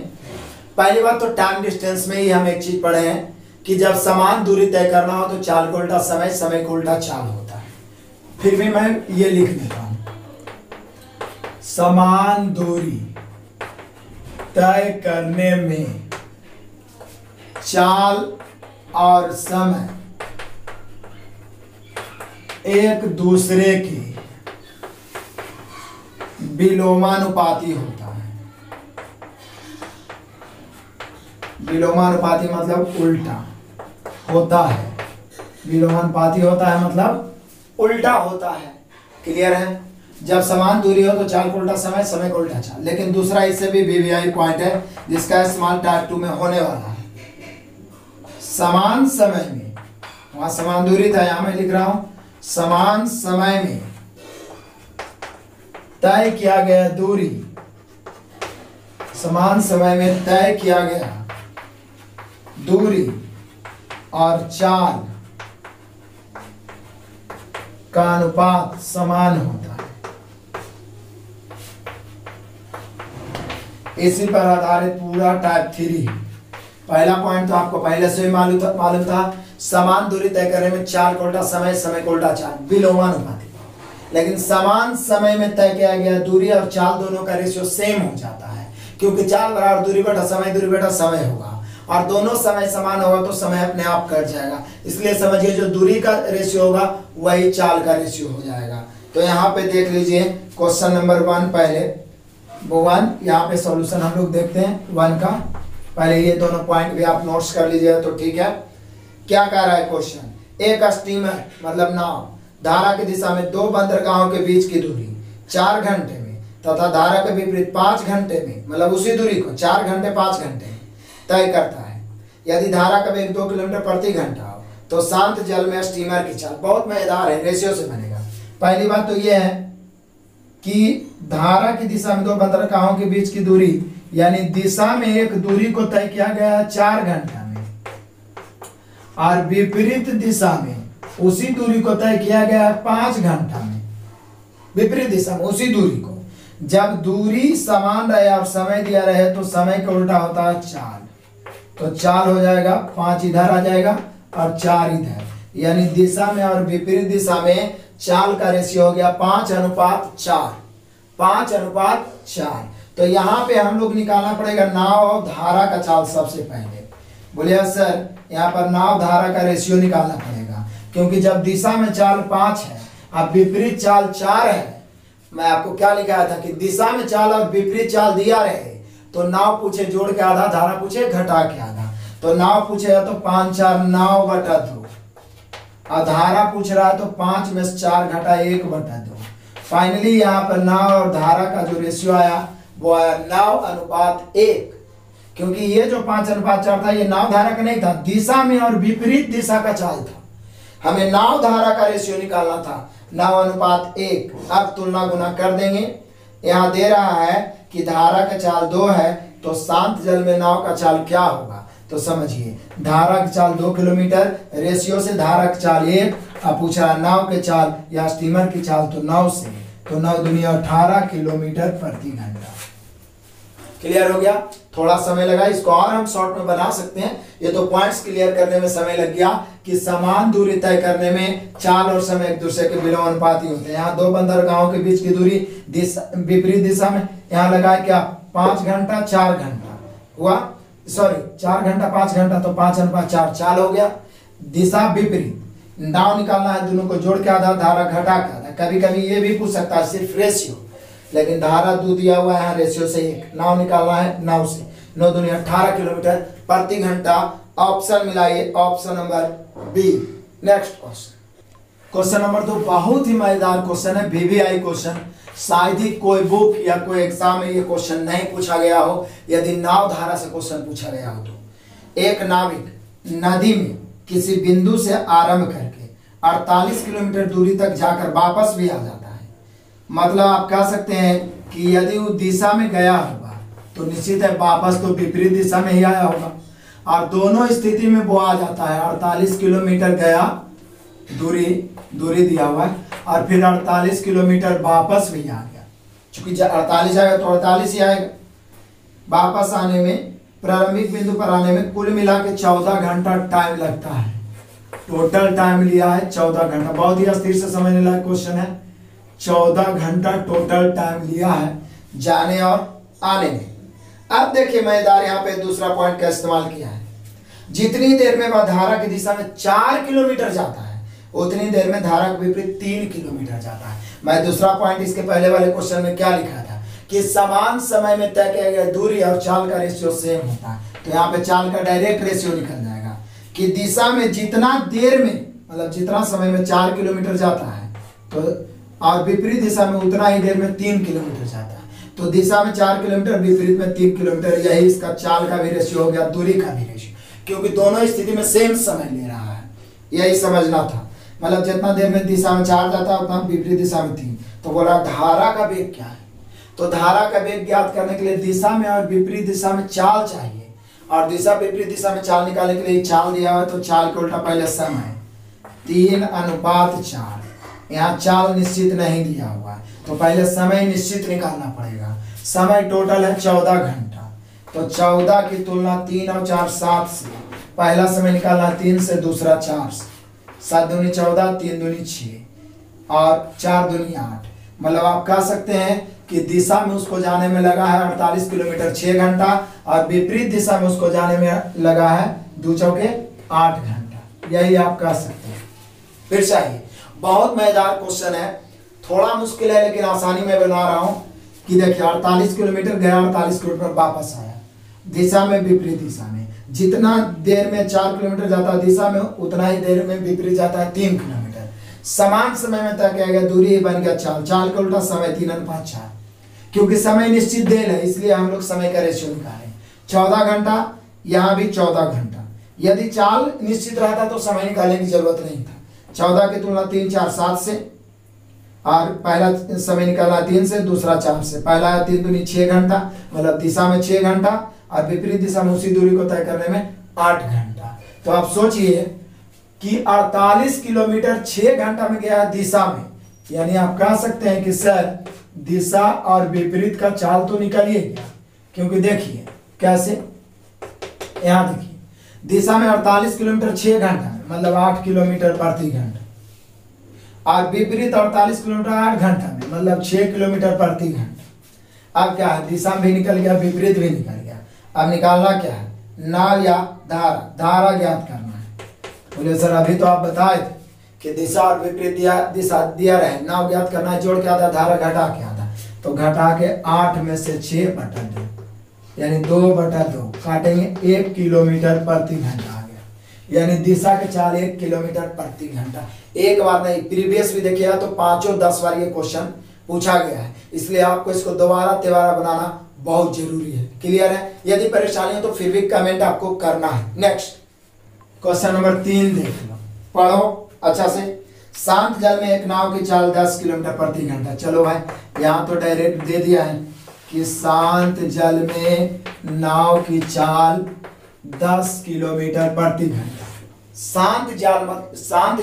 पहली बात तो टाइम डिस्टेंस में ही हम एक चीज पढ़े हैं कि जब समान दूरी तय करना हो तो चाल को उल्टा समय, समय को उल्टा चाल होता है। फिर भी मैं ये लिख देता हूं, समान दूरी तय करने में चाल और समय एक दूसरे के विलोमानुपाती होता है। विलोमानुपाती मतलब उल्टा होता है, विलोमानुपाती होता है मतलब उल्टा होता है। क्लियर है? जब समान दूरी हो तो चाल को उल्टा समय, समय को उल्टा चाल। लेकिन दूसरा इससे भी वीवीआई पॉइंट है जिसका इस्तेमाल टाइप 2 में होने वाला है। समान समय में, वहां समान दूरी था, यहां मैं लिख रहा हूं समान समय में तय किया गया दूरी, समान समय में तय किया गया दूरी और चाल का अनुपात समान होता है। इसी पर आधारित पूरा टाइप 3। पहला पॉइंट तो आपको पहले से ही मालूम था, समान दूरी तय करने में चाल को उल्टा समय, समय को उल्टा चाल, विलोमानुपाती। लेकिन समान समय में तय किया गया दूरी और चाल दोनों का रेशियो सेम हो जाता है, क्योंकि चाल बराबर दूरी बटा समय, दूरी बटा समय होगा, और दोनों समय समान होगा तो समय अपने आप कट जाएगा। इसलिए समझिए जो दूरी का रेशियो होगा वही चाल का रेशियो हो जाएगा। तो यहाँ पे देख लीजिए क्वेश्चन नंबर 1, पहले वो 1, यहाँ पे सॉल्यूशन हम लोग देखते हैं 1 का। पहले ये दोनों पॉइंट भी आप नोट्स कर लीजिए तो ठीक है। क्या कह रहा है क्वेश्चन? एक स्टीमर मतलब नाव धारा की दिशा में 2 बंदरगाहों के बीच की दूरी 4 घंटे में तथा धारा के विपरीत 5 घंटे में, मतलब उसी दूरी को 4 घंटे 5 घंटे में तय करता है। यदि धारा का वेग 2 किलोमीटर प्रति घंटा हो तो शांत जल में स्टीमर की चाल, बहुत मजेदार है, रेशियो से बनेगा। पहली बात तो यह है कि धारा की दिशा में 2 बंदरगाहों के बीच की दूरी, यानी दिशा में एक दूरी को तय किया गया है 4 घंटा में, और विपरीत दिशा में उसी दूरी को तय किया गया है 5 घंटा में। विपरीत दिशा में उसी दूरी को, जब दूरी समान रहे और समय दिया रहे तो समय का उल्टा होता है चाल। तो चाल हो जाएगा 5 इधर आ जाएगा और 4 इधर, यानी दिशा में और विपरीत दिशा में चाल का रेशियो हो गया 5:4, 5:4। तो यहाँ पे हम लोग निकालना पड़ेगा नाव और धारा का चाल सबसे पहले। बोलिए सर यहाँ पर नाव धारा का रेशियो निकालना पड़ेगा, क्योंकि जब दिशा में चाल 5 है अब विपरीत चाल 4 है। मैं आपको क्या लिखाया था कि दिशा में चाल और विपरीत चाल दिया रहे तो नाव पूछे जोड़ के आधा, धारा पूछे घटा के आधा। तो नाव पूछेगा तो 5×4 9/2, और धारा पूछ रहा है तो 5 में से 4 घटा 1/2। फाइनली यहाँ पर नाव और धारा का जो रेशियो आया वो आया 9:1, क्योंकि ये जो 5:4 था ये नाव धारा का नहीं था, दिशा में और विपरीत दिशा का चाल था। हमें नाव धारा का रेशियो निकालना था 9:1। अब तुलना गुना कर देंगे। यहाँ दे रहा है कि धारा का चाल 2 है तो शांत जल में नाव का चाल क्या होगा? तो समझिए धारा की चाल 2 किलोमीटर, रेशियो से धारा की चाल 1, अब पूछा नाव के चाल या स्टीमर की चाल तो 9 से, तो 9 दूनी 18 किलोमीटर प्रति घंटा। क्लियर हो गया? थोड़ा समय लगा, इसको और हम शॉर्ट में बना सकते हैं। ये तो पॉइंट्स क्लियर करने में समय लग गया कि समान दूरी तय करने में चाल और समय एक दूसरे के विलोमानुपाती होते हैं। यहाँ 2 बंदरगाहों के बीच की दूरी विपरीत दिशा में, यहाँ लगा है क्या 5 घंटा 4 घंटा हुआ, सॉरी 4 घंटा 5 घंटा, तो 5:4 चाल हो गया। दिशा विपरीत, नाव निकालना है, दोनों को जोड़ के आधा, धारा घटा के आधा। कभी कभी ये भी पूछ सकता है सिर्फ रेशियो, लेकिन धारा 2 दिया हुआ है, यहाँ रेशियो से 1, नाव निकालना है 9 से, 9 दूनी 18 किलोमीटर प्रति घंटा। ऑप्शन मिलाइए, option number B. Next question number 2 बहुत ही मजेदार क्वेश्चन है, वीवीआई क्वेश्चन। शायद ही कोई बुक या कोई एग्जाम में ये क्वेश्चन नहीं पूछा गया हो। यदि नाव धारा से क्वेश्चन पूछा गया हो तो एक नाविक नदी में किसी बिंदु से आरंभ करके 48 किलोमीटर दूरी तक जाकर वापस भी आ जाता है। मतलब आप कह सकते हैं कि यदि वो दिशा में गया होगा तो निश्चित है वापस तो विपरीत दिशा में ही आया होगा, और दोनों स्थिति में वो आ जाता है। 48 किलोमीटर गया, दूरी दिया हुआ है, और फिर 48 किलोमीटर वापस भी आ गया। चूंकि 48 आएगा तो 48 ही आएगा। वापस आने में, प्रारंभिक बिंदु पर आने में कुल मिला के 14 घंटा टाइम लगता है। टोटल टाइम लिया है 14 घंटा। बहुत ही अस्थिर से समझने लायक क्वेश्चन है। 14 घंटा टोटल टाइम लिया है जाने और आने में। अब देखिए मजेदार, यहाँ पे दूसरा पॉइंट का इस्तेमाल किया है। जितनी देर में वह धारा की दिशा में 4 किलोमीटर जाता है उतनी देर में धारा के विपरीत 3 किलोमीटर जाता है। मैं दूसरा पॉइंट इसके पहले वाले क्वेश्चन में क्या लिखा था कि समान समय में तय किया गया दूरी और चाल का रेशियो सेम होता है। तो यहाँ पे चाल का डायरेक्ट रेशियो निकल जाएगा कि दिशा में जितना देर में मतलब जितना समय में 4 किलोमीटर जाता है तो और विपरीत दिशा में उतना ही देर में 3 किलोमीटर जाता है। तो दिशा में 4 किलोमीटर, विपरीत में 3 किलोमीटर, यही इसका चाल का भी रेशियो हो गया, दूरी का भी रेशियो, क्योंकि दोनों स्थिति में सेम समय ले रहा है। यही समझना था, मतलब जितना देर में दिशा में 4 जाता है उतना विपरीत दिशा में 3। तो बोला धारा का वेग क्या है, तो धारा का वेग ज्ञात करने के लिए दिशा में और विपरीत दिशा में चाल चाहिए, और दिशा विपरीत दिशा में चाल निकालने के लिए चाल दिया हुआ है, तो चाल के उल्टा पहले समय 3:4। यहाँ चाल निश्चित नहीं दिया हुआ है तो पहले समय निश्चित निकालना पड़ेगा। समय टोटल है 14 घंटा, तो 14 की तुलना 3 और 4 7 से, पहला समय निकालना 3 से, दूसरा 4 से। 7 दूनी 14, 3 दूनी 6 और 4 दूनी 8। मतलब आप कह सकते हैं कि दिशा में उसको जाने में लगा है 48 किलोमीटर 6 घंटा, और विपरीत दिशा में उसको जाने में लगा है 2 चौके 8 घंटा। यही आप कह सकते हैं। फिर चाहिए, बहुत मजेदार क्वेश्चन है, थोड़ा मुश्किल है लेकिन आसानी में बना रहा हूं कि देखिए 48 किलोमीटर गया, 48 किलोमीटर वापस आया, दिशा में विपरीत दिशा में जितना देर में 4 किलोमीटर जाता है दिशा में उतना ही देर में विपरीत जाता है 3 किलोमीटर। समान समय में तय किया गया, दूरी ही बन गया चाल, चाल का उल्टा समय 3:4। क्योंकि समय निश्चित देर है इसलिए हम लोग समय का रेशियो निकालें। 14 घंटा, यहाँ भी 14 घंटा। यदि चाल निश्चित रहता तो समय निकालने की जरूरत नहीं था। 14 की तुलना 3 4 7 से, और पहला समय निकाला 3 से, दूसरा 4 से। पहला 3 दूनी 6 घंटा, मतलब दिशा में 6 घंटा, और विपरीत दिशा में उसी दूरी को तय करने में 8 घंटा। तो आप सोचिए कि 48 किलोमीटर 6 घंटा में गया है दिशा में, यानी आप कह सकते हैं कि सर दिशा और विपरीत का चाल तो निकालिए गया। क्योंकि देखिए कैसे, यहां देखिए दिशा में 48 किलोमीटर 6 घंटा में, मतलब 8 किलोमीटर प्रति घंटा, और विपरीत 48 किलोमीटर 8 घंटा में, मतलब 6 किलोमीटर प्रति घंटा। अब क्या है, दिशा भी निकल गया, विपरीत भी निकल गया। अब निकालना क्या है, नाव या धारा, धारा ज्ञात करना है। बोले सर अभी तो आप बताए थे कि दिशा और विपरीत दिशा दिया रहे, नाव ज्ञात करना है, जोड़ के आता, धारा घटा के आता। तो घटा के 8 में से 6/2 यानी 2/2 काटेंगे, 1 किलोमीटर प्रति घंटा आ गया। यानी दिशा के चाल 1 किलोमीटर प्रति घंटा। एक बार नहीं, प्रीवियस भी देखिएगा तो 5-10 बार ये क्वेश्चन पूछा गया है, इसलिए आपको इसको दोबारा तिबारा बनाना बहुत जरूरी है। क्लियर है? यदि परेशानी है तो फिर भी कमेंट आपको करना है। नेक्स्ट क्वेश्चन नंबर 3 देख लो, पढ़ो अच्छा से। शांत जल में एक नाव की चाल 10 किलोमीटर प्रति घंटा। चलो भाई, यहाँ तो डायरेक्ट दे दिया है कि शांत जल में नाव की चाल 10 किलोमीटर प्रति घंटा। शांत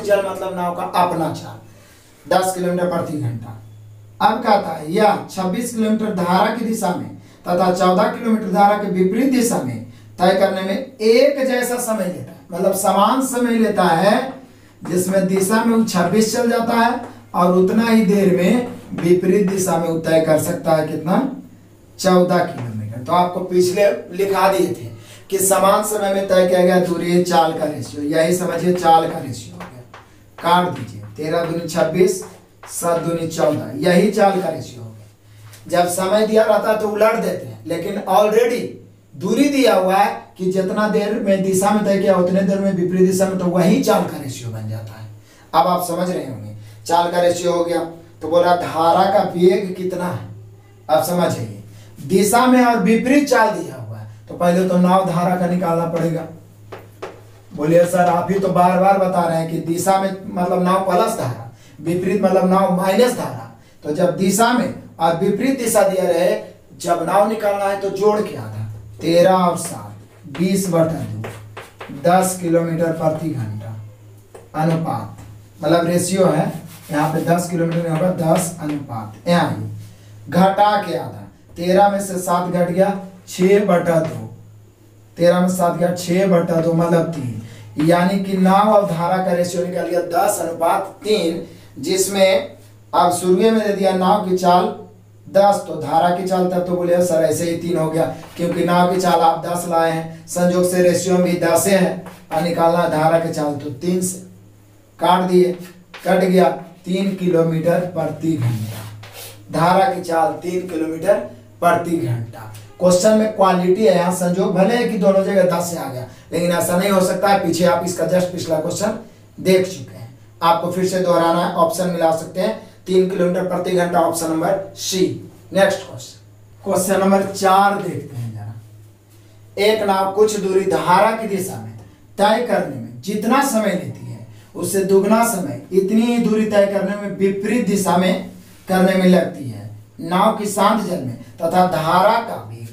जल मतलब नाव का अपना चाल 10 किलोमीटर प्रति घंटा। अब कहता है यह 26 किलोमीटर धारा की दिशा में तथा 14 किलोमीटर धारा के विपरीत दिशा में तय करने में एक जैसा समय लेता है, मतलब समान समय लेता है, जिसमें दिशा में 26 चल जाता है और उतना ही देर में विपरीत दिशा में तय कर सकता है। कितना? 14 किलोमीटर। तो आपको पिछले लिखा दिए थे कि समान समय में तय किया गया दूरी चाल का रेशियो, यही समझिए चाल का रेशियो हो गया। काट दीजिए, 13 दूनी 26, 7 दूनी 14, यही चाल का रेशियो हो गया। जब समय दिया रहता है तो उलट देते हैं, लेकिन ऑलरेडी दूरी दिया हुआ है कि जितना देर में दिशा में तय किया उतने देर में विपरीत दिशा में, तो वही चाल का रेशियो बन जाता है। अब आप समझ रहे होंगे, चाल का रेशियो हो गया। तो बोला धारा का वेग कितना है, अब समझिए। दिशा में और विपरीत चाल दिया हुआ है, तो पहले तो नाव धारा का निकालना पड़ेगा। बोलिए सर आप ही तो बार बार बता रहे हैं कि दिशा में मतलब नाव प्लस धारा, विपरीत मतलब नाव माइनस धारा। तो जब दिशा में और विपरीत दिशा दिया रहे, जब नाव निकालना है तो जोड़ के आधा, 13 और 7, 20/2, 10 किलोमीटर प्रति घंटा अनुपात, मतलब रेशियो है यहाँ पे 10 किलोमीटर में होगा 10 अनुपात। यहाँ घटा के आधा, 13 में से 7 घट गया 6/2, 13 में 7 गया 6/2 मतलब 3, यानी कि नाव और धारा का रेशियो निकल गया 10:3, जिसमें अब शुरू में दे दिया नाव की चाल 10, तो धारा की चाल तब तो बोले सर ऐसे ही 3 हो गया, क्योंकि नाव की चाल आप 10 लाए हैं, संयोग से रेशियो भी 10 है, और निकालना धारा की चाल तो 3 से। काट दिए, कट गया 3 किलोमीटर प्रति घंटा। धारा की चाल 3 किलोमीटर प्रति घंटा। क्वेश्चन में क्वालिटी है, यहाँ संजोग भले है कि दोनों जगह 10 से आ गया, लेकिन ऐसा नहीं हो सकता है। पीछे आप इसका जस्ट पिछला क्वेश्चन देख चुके हैं, आपको फिर से दोहराना है। ऑप्शन मिला सकते हैं 3 किलोमीटर प्रति घंटा, option number C. Next question number 4 देखते हैं जरा। एक नाव कुछ दूरी धारा की दिशा में तय करने में जितना समय लेती है उससे दुगना समय इतनी ही दूरी तय करने में विपरीत दिशा में करने में लगती है। नाव की शांत जल में तथा धारा का वेग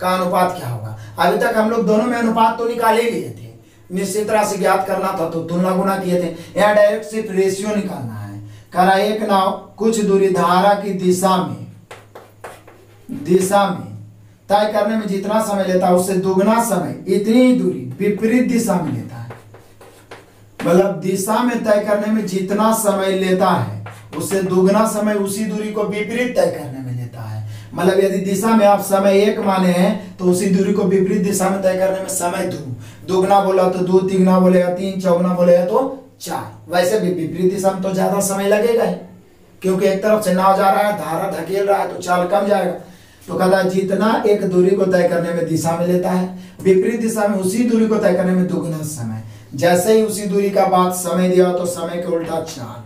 का अनुपात क्या होगा? अभी तक हम लोग दोनों में अनुपात तो निकाल ही लिए थे, निश्चित तरह से ज्ञात करना था तो तुलना गुना किए थे। यहाँ डायरेक्ट सिर्फ रेशियो निकालना है। कह रहा एक नाव कुछ दूरी धारा की दिशा में तय करने में जितना समय लेता है उससे दुगना समय इतनी ही दूरी विपरीत दिशा में लेता है। मतलब दिशा में तय करने में जितना समय लेता है उससे दुगना समय उसी दूरी को विपरीत तय करने में लेता है। मतलब यदि दिशा में आप समय 1 माने हैं तो उसी दूरी को विपरीत दिशा में तय करने में समय 2, दुगना बोला तो 2, तिगुना बोलेगा 3, चौगुना बोलेगा तो 4। वैसे भी विपरीत दिशा में तो ज्यादा समय लगेगा ही, क्योंकि एक तरफ से नाव जा रहा है, धारा धकेल रहा है तो चाल कम जाएगा। तो कहता है जितना एक दूरी को तय करने में दिशा में लेता है, विपरीत दिशा में उसी दूरी को तय करने में दुगना समय। जैसे ही उसी दूरी का बाद समय दिया तो समय के उल्टा चाल,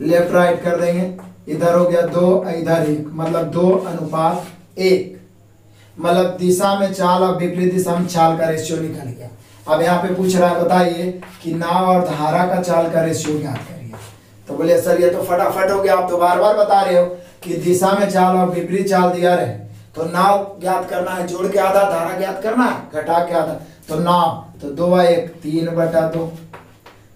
लेफ्ट राइट कर देंगे। इधर हो गया 2, इधर 1, मतलब 2:1। मतलब दिशा में चाल और विपरीत दिशा में चाल का रेशियो निकल गया। अब यहाँ पे पूछ रहा है बताइए कि नाव और धारा का चाल का रेशियो ज्ञात करिए। तो बोले सर ये तो फटाफट हो गया, आप तो बार बार बता रहे हो कि दिशा में चाल और विपरीत चाल दिया रहे तो नाव ज्ञात करना है, जोड़ के आधा, धारा ज्ञात करना है घटा के आधा। तो नाव तो 2:1, 3/2,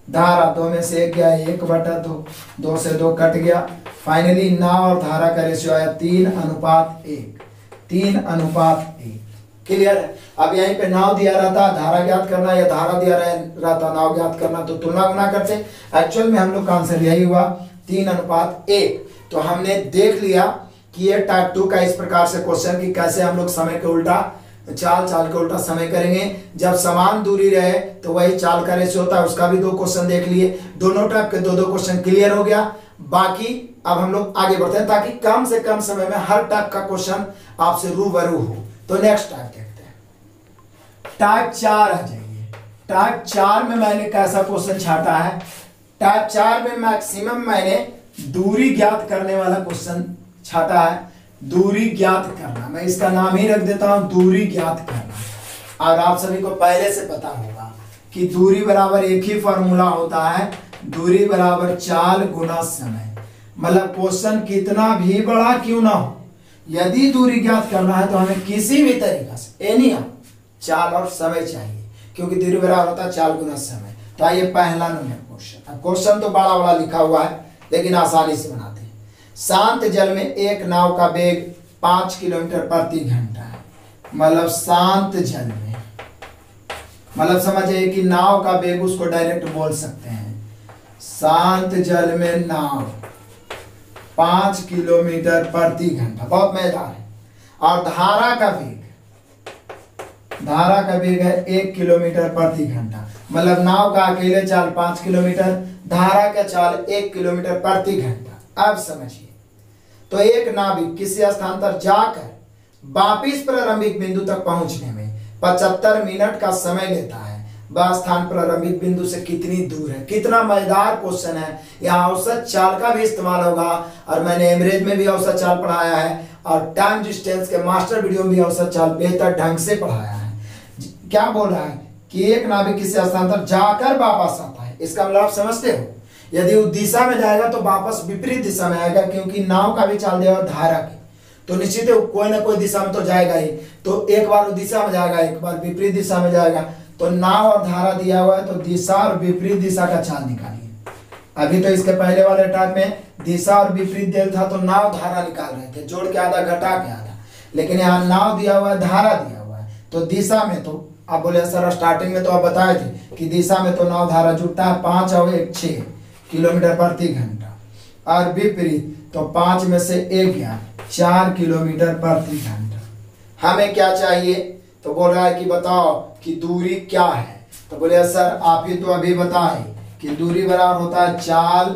धारा 2 में से 1 गया 1/2, 2 से 2 कट गया। फाइनली नाव और धारा का रेशियो आया 3:1, 3:1। क्लियर है? अब यहीं पे नाव दिया रहता धारा ज्ञात करना, या धारा दिया रहता नाव ज्ञात करना, तो तुलना गुना करते। एक्चुअल में हम लोग का आंसर यही हुआ 3:1। तो हमने देख लिया कि ये टाइप 2 का इस प्रकार से क्वेश्चन कि कैसे हम लोग समय के उल्टा चाल के उल्टा समय करेंगे। जब समान दूरी रहे तो वही चाल का रेशियो होता है, उसका भी 2 क्वेश्चन देख लिए। दोनों टाइप के 2 क्वेश्चन क्लियर हो गया। बाकी अब हम लोग आगे बढ़ते हैं ताकि कम से कम समय में हर टाइप का क्वेश्चन आपसे रूबरू हो। तो नेक्स्ट टाइप देखते हैं, टाइप 4 आ जाइए। टाइप 4 में मैंने कैसा क्वेश्चन छाटा है? टाइप 4 में मैक्सिमम मैंने दूरी ज्ञात करने वाला क्वेश्चन छाटा है। दूरी ज्ञात करना, मैं इसका नाम ही रख देता हूं दूरी ज्ञात करना। और आप सभी को पहले से पता होगा कि दूरी बराबर एक ही फॉर्मूला होता है, दूरी बराबर चाल गुना समय। मतलब क्वेश्चन कितना भी बड़ा क्यों ना हो, यदि दूरी ज्ञात करना है तो हमें किसी भी तरीका से एनी चाल और समय चाहिए, क्योंकि दूरी बराबर होता है चाल गुना समय। तो आइए पहला नंबर क्वेश्चन। अब क्वेश्चन तो बड़ा बड़ा लिखा हुआ है लेकिन आसानी से बनाते हैं। शांत जल में एक नाव का वेग 5 किलोमीटर प्रति घंटा है। मतलब शांत जल में, मतलब समझिए कि नाव का वेग उसको डायरेक्ट बोल सकते हैं। शांत जल में नाव 5 किलोमीटर प्रति घंटा, बहुत मजेदार है। और धारा का वेग है 1 किलोमीटर प्रति घंटा। मतलब नाव का अकेले चाल 5 किलोमीटर, धारा का चाल 1 किलोमीटर प्रति घंटा। अब समझिए, तो एक नाविक किसी स्थान पर जाकर वापिस प्रारंभिक बिंदु तक पहुंचने में 75 मिनट का समय लेता है। वह स्थान प्रारंभिक बिंदु से कितनी दूर है? कितना मजेदार क्वेश्चन है। यहाँ औसत चाल का भी इस्तेमाल होगा, और मैंने एवरेज में भी औसत चाल पढ़ाया है, और टाइम डिस्टेंस के मास्टर वीडियो में भी औसत चाल बेहतर ढंग से पढ़ाया है। क्या बोल रहा है कि एक नाविक किसी स्थान पर जाकर वापस आता है। इसका मतलब आप समझते हो, यदि वो दिशा में जाएगा तो वापस विपरीत दिशा में आएगा, क्योंकि नाव का भी चाल दिया और धारा की, तो निश्चित है कोई ना कोई दिशा में तो जाएगा ही। तो एक बार वो दिशा में जाएगा, एक बार विपरीत दिशा में जाएगा। तो नाव और धारा दिया हुआ है, तो दिशा और विपरीत दिशा का चाल निकालिए। अभी तो इसके पहले वाले टाइप में दिशा और विपरीत दिया था तो नाव धारा निकाल रहे थे, जोड़ के आधा घटा के आधा। लेकिन यहाँ नाव दिया हुआ है, धारा दिया हुआ है, तो दिशा में तो आप बोले सर स्टार्टिंग में तो आप बताए थे कि दिशा में तो नाव धारा जुटता है 5 और 1 6 किलोमीटर प्रति घंटा, और विपरीत तो 5 में से 1 गया 4 किलोमीटर प्रति घंटा। हमें क्या चाहिए? तो बोल रहा है कि बताओ कि दूरी क्या है। तो बोले सर आप ही तो अभी बताए कि दूरी बराबर होता है चाल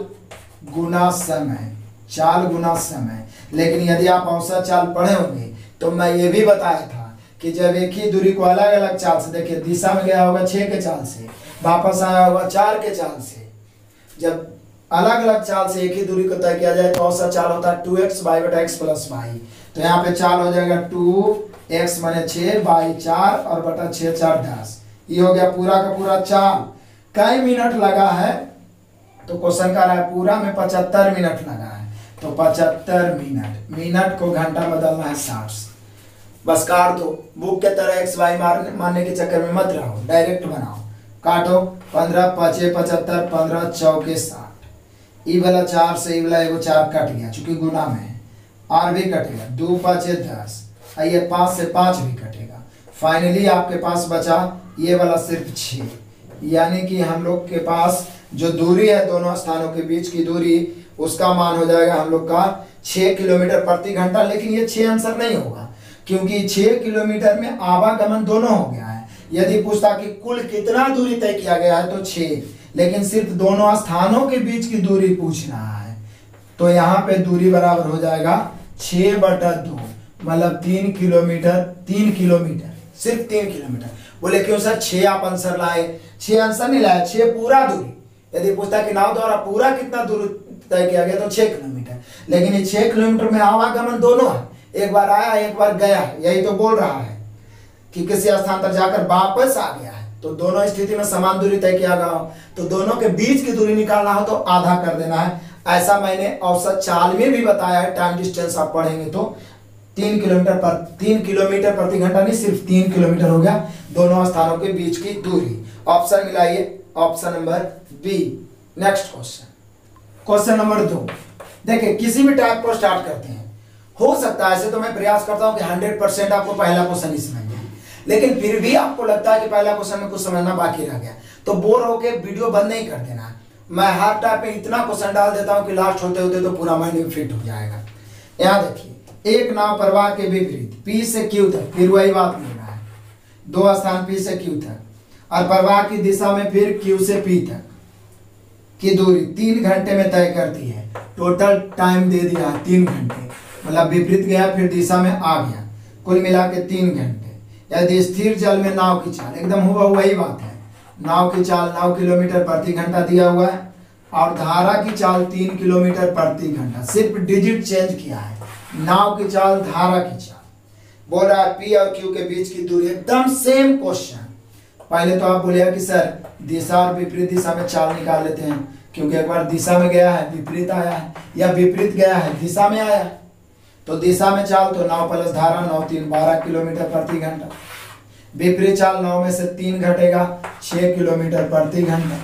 गुना समय, चाल गुना समय। लेकिन यदि आप औसत चाल पढ़े होंगे तो मैं ये भी बताया था कि जब एक ही दूरी को अलग अलग चाल से, देखिए दिशा में गया होगा 6 के चाल से, वापस आया होगा 4 के चाल से, जब अलग अलग चाल से एक ही दूरी को तय किया जाए तो औसत चाल होता है 2x y बटा x प्लस वाई। तो यहाँ पे चाल हो जाएगा 2x माने 6 बाई 4 और बटा 6 4 10। ये हो गया पूरा का पूरा चाल। कई मिनट लगा है तो क्वेश्चन का रहा है पूरा में 75 मिनट लगा है, तो 75 मिनट, मिनट को घंटा बदलना है 60 से। बस काट दो, बुक के तरह एक्स वाई मारने के चक्कर में मत रहो, डायरेक्ट बनाओ। काटो, 15 5 75, 15 चौके 60। ई वाला 4 से ई वाला एगो 4 कट गया चूंकि गुना में है, और भी कटेगा 2 5 10, ये 5 से 5 भी कटेगा। फाइनली आपके पास बचा ये वाला सिर्फ 6, यानी कि हम लोग के पास जो दूरी है दोनों स्थानों के बीच की दूरी, उसका मान हो जाएगा हम लोग का 6 किलोमीटर प्रति घंटा। लेकिन ये 6 आंसर नहीं होगा क्योंकि 6 किलोमीटर में आवागमन दोनों हो गया है। यदि पूछता कि कुल कितना दूरी तय किया गया है तो 6, लेकिन सिर्फ दोनों स्थानों के बीच की दूरी पूछना है, तो यहाँ पे दूरी बराबर हो जाएगा 6 बटा 2, मतलब 3 किलोमीटर, 3 किलोमीटर, सिर्फ 3 किलोमीटर। बोले क्यों सर 6 आप आंसर लाए? 6 आंसर नहीं लाया, 6 पूरा दूरी। यदि पूछता कि नाव द्वारा पूरा कितना दूर तय किया गया तो 6 किलोमीटर, लेकिन ये 6 किलोमीटर में आवागमन दोनों है, एक बार आया एक बार गया। यही तो बोल रहा है कि किसी स्थान पर जाकर वापस आ गया है, तो दोनों स्थिति में समान दूरी तय किया गया हो, तो दोनों के बीच की दूरी निकालना हो तो आधा कर देना है। ऐसा मैंने औसत चाल में भी बताया है, टाइम डिस्टेंस आप पढ़ेंगे तो 3 किलोमीटर प्रति घंटा नहीं, सिर्फ 3 किलोमीटर हो गया दोनों स्थानों के बीच की दूरी। ऑप्शन मिलाइए, option number B. Next question, question number 2। देखिए किसी भी टाइप को स्टार्ट करते हैं, हो सकता है ऐसे तो मैं प्रयास करता हूं कि 100% आपको पहला क्वेश्चन ही समझ जाए, लेकिन फिर भी आपको लगता है कि पहला क्वेश्चन में कुछ समझना बाकी रह गया तो बोर होके वीडियो बंद नहीं कर देना। मैं हर टाइप में इतना क्वेश्चन डाल देता हूं कि लास्ट होते होते तो पूरा माइंड में फिट हो जाएगा। यहाँ देखिए, एक नाव प्रवाह के विपरीत P से Q तक, फिर वही बात मिल रहा है, 2 स्थान P से Q तक, और प्रवाह की दिशा में फिर Q से P तक की दूरी 3 घंटे में तय करती है। टोटल टाइम दे दिया है 3 घंटे, मतलब विपरीत गया फिर दिशा में आ गया, कुल मिला के 3 घंटे। यदि स्थिर जल में नाव की चाल, एकदम हुआ वही बात है, नाव की चाल 9 किलोमीटर प्रति घंटा दिया हुआ है और धारा की चाल 3 किलोमीटर प्रति घंटा, सिर्फ डिजिट चेंज किया है, नाव की चाल धारा की चाल। बोल रहा है P और Q के बीच की दूरी, एकदम सेम क्वेश्चन। पहले तो आप बोलिए कि सर दिशा और विपरीत दिशा में चाल निकाल लेते हैं, क्योंकि एक बार दिशा में गया है विपरीत आया है, या विपरीत गया है दिशा में आया है, तो दिशा में चाल तो 9 प्लस धारा 9 3 12 किलोमीटर प्रति घंटा। विपरीत चाल 9 में से 3 घटेगा 6 किलोमीटर प्रति घंटा।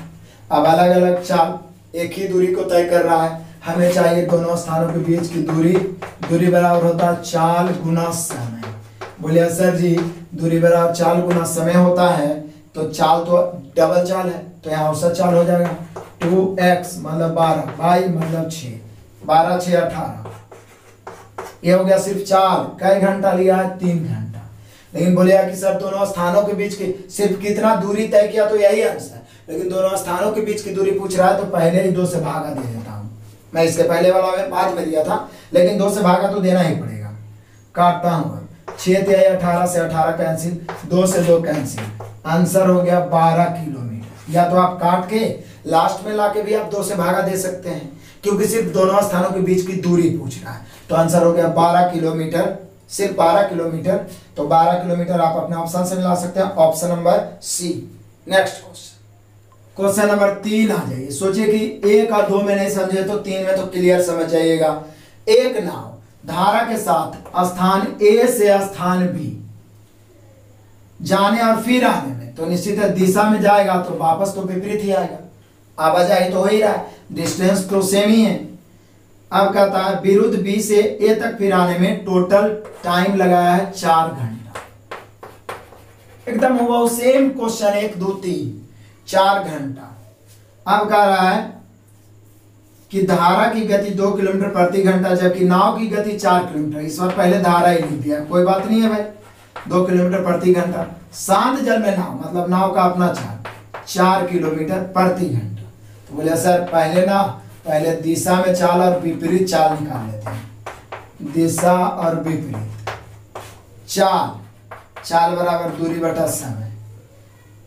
अब अलग अलग चाल एक ही दूरी को तय कर रहा है, हमें चाहिए दोनों स्थानों के बीच की दूरी। दूरी बराबर होता है चाल गुना समय। बोलिए सर जी दूरी बराबर चाल गुना समय होता है, तो चाल तो डबल चाल है, तो यहाँ औसत चाल हो जाएगा 2x मतलब 12 बाई मतलब 6, 12 6 18। ये हो गया सिर्फ चाल। कई घंटा लिया है? 3 घंटा। लेकिन बोलेगा कि सर दोनों स्थानों के बीच की सिर्फ कितना दूरी तय किया, तो यही आंसर, लेकिन दोनों स्थानों के बीच की दूरी पूछ रहा है तो पहले ही 2 से भागा दे देता हूँ। मैं इसके पहले वाला में बाद में दिया था, लेकिन 2 से भागा तो देना ही पड़ेगा। काटता हूँ, 6 3 18 से 18 कैंसिल, 2 से 2 कैंसिल, आंसर हो गया 12 किलोमीटर। या तो आप काट के लास्ट में लाके भी आप 2 से भागा दे सकते हैं, क्योंकि सिर्फ दोनों स्थानों के बीच की दूरी पूछ रहा है। तो आंसर हो गया 12 किलोमीटर, सिर्फ 12 किलोमीटर। तो 12 किलोमीटर आप अपने ऑप्शन से मिला सकते हैं, option number C. Next question, question number 3 आ जाइए। सोचिए कि 1 और 2 में नहीं समझे तो 3 में तो क्लियर समझ जाइएगा। एक नाव धारा के साथ स्थान A से स्थान B जाने और फिर आने में, तो निश्चित है दिशा में जाएगा तो वापस तो विपरीत ही आएगा, आवाजाही तो हो ही रहा है, डिस्टेंस तो सेम ही है। अब कहता है विरुद्ध B से A तक फिर आने में टोटल टाइम लगाया है 4 घंटा। एकदम हुआ सेम क्वेश्चन, 1 2 3 4 घंटा। अब कह रहा है कि धारा की गति 2 किलोमीटर प्रति घंटा, जबकि नाव की गति 4 किलोमीटर। इस बार पहले धारा ही लिख दिया, कोई बात नहीं है भाई, 2 किलोमीटर प्रति घंटा। शांत जल में नाव, मतलब नाव का अपना चाल 4 किलोमीटर प्रति घंटा। तो बोले सर पहले दिशा में चाल और विपरीत चाल निकाल लेते हैं, दिशा और विपरीत। चाल बराबर दूरी बटा समय।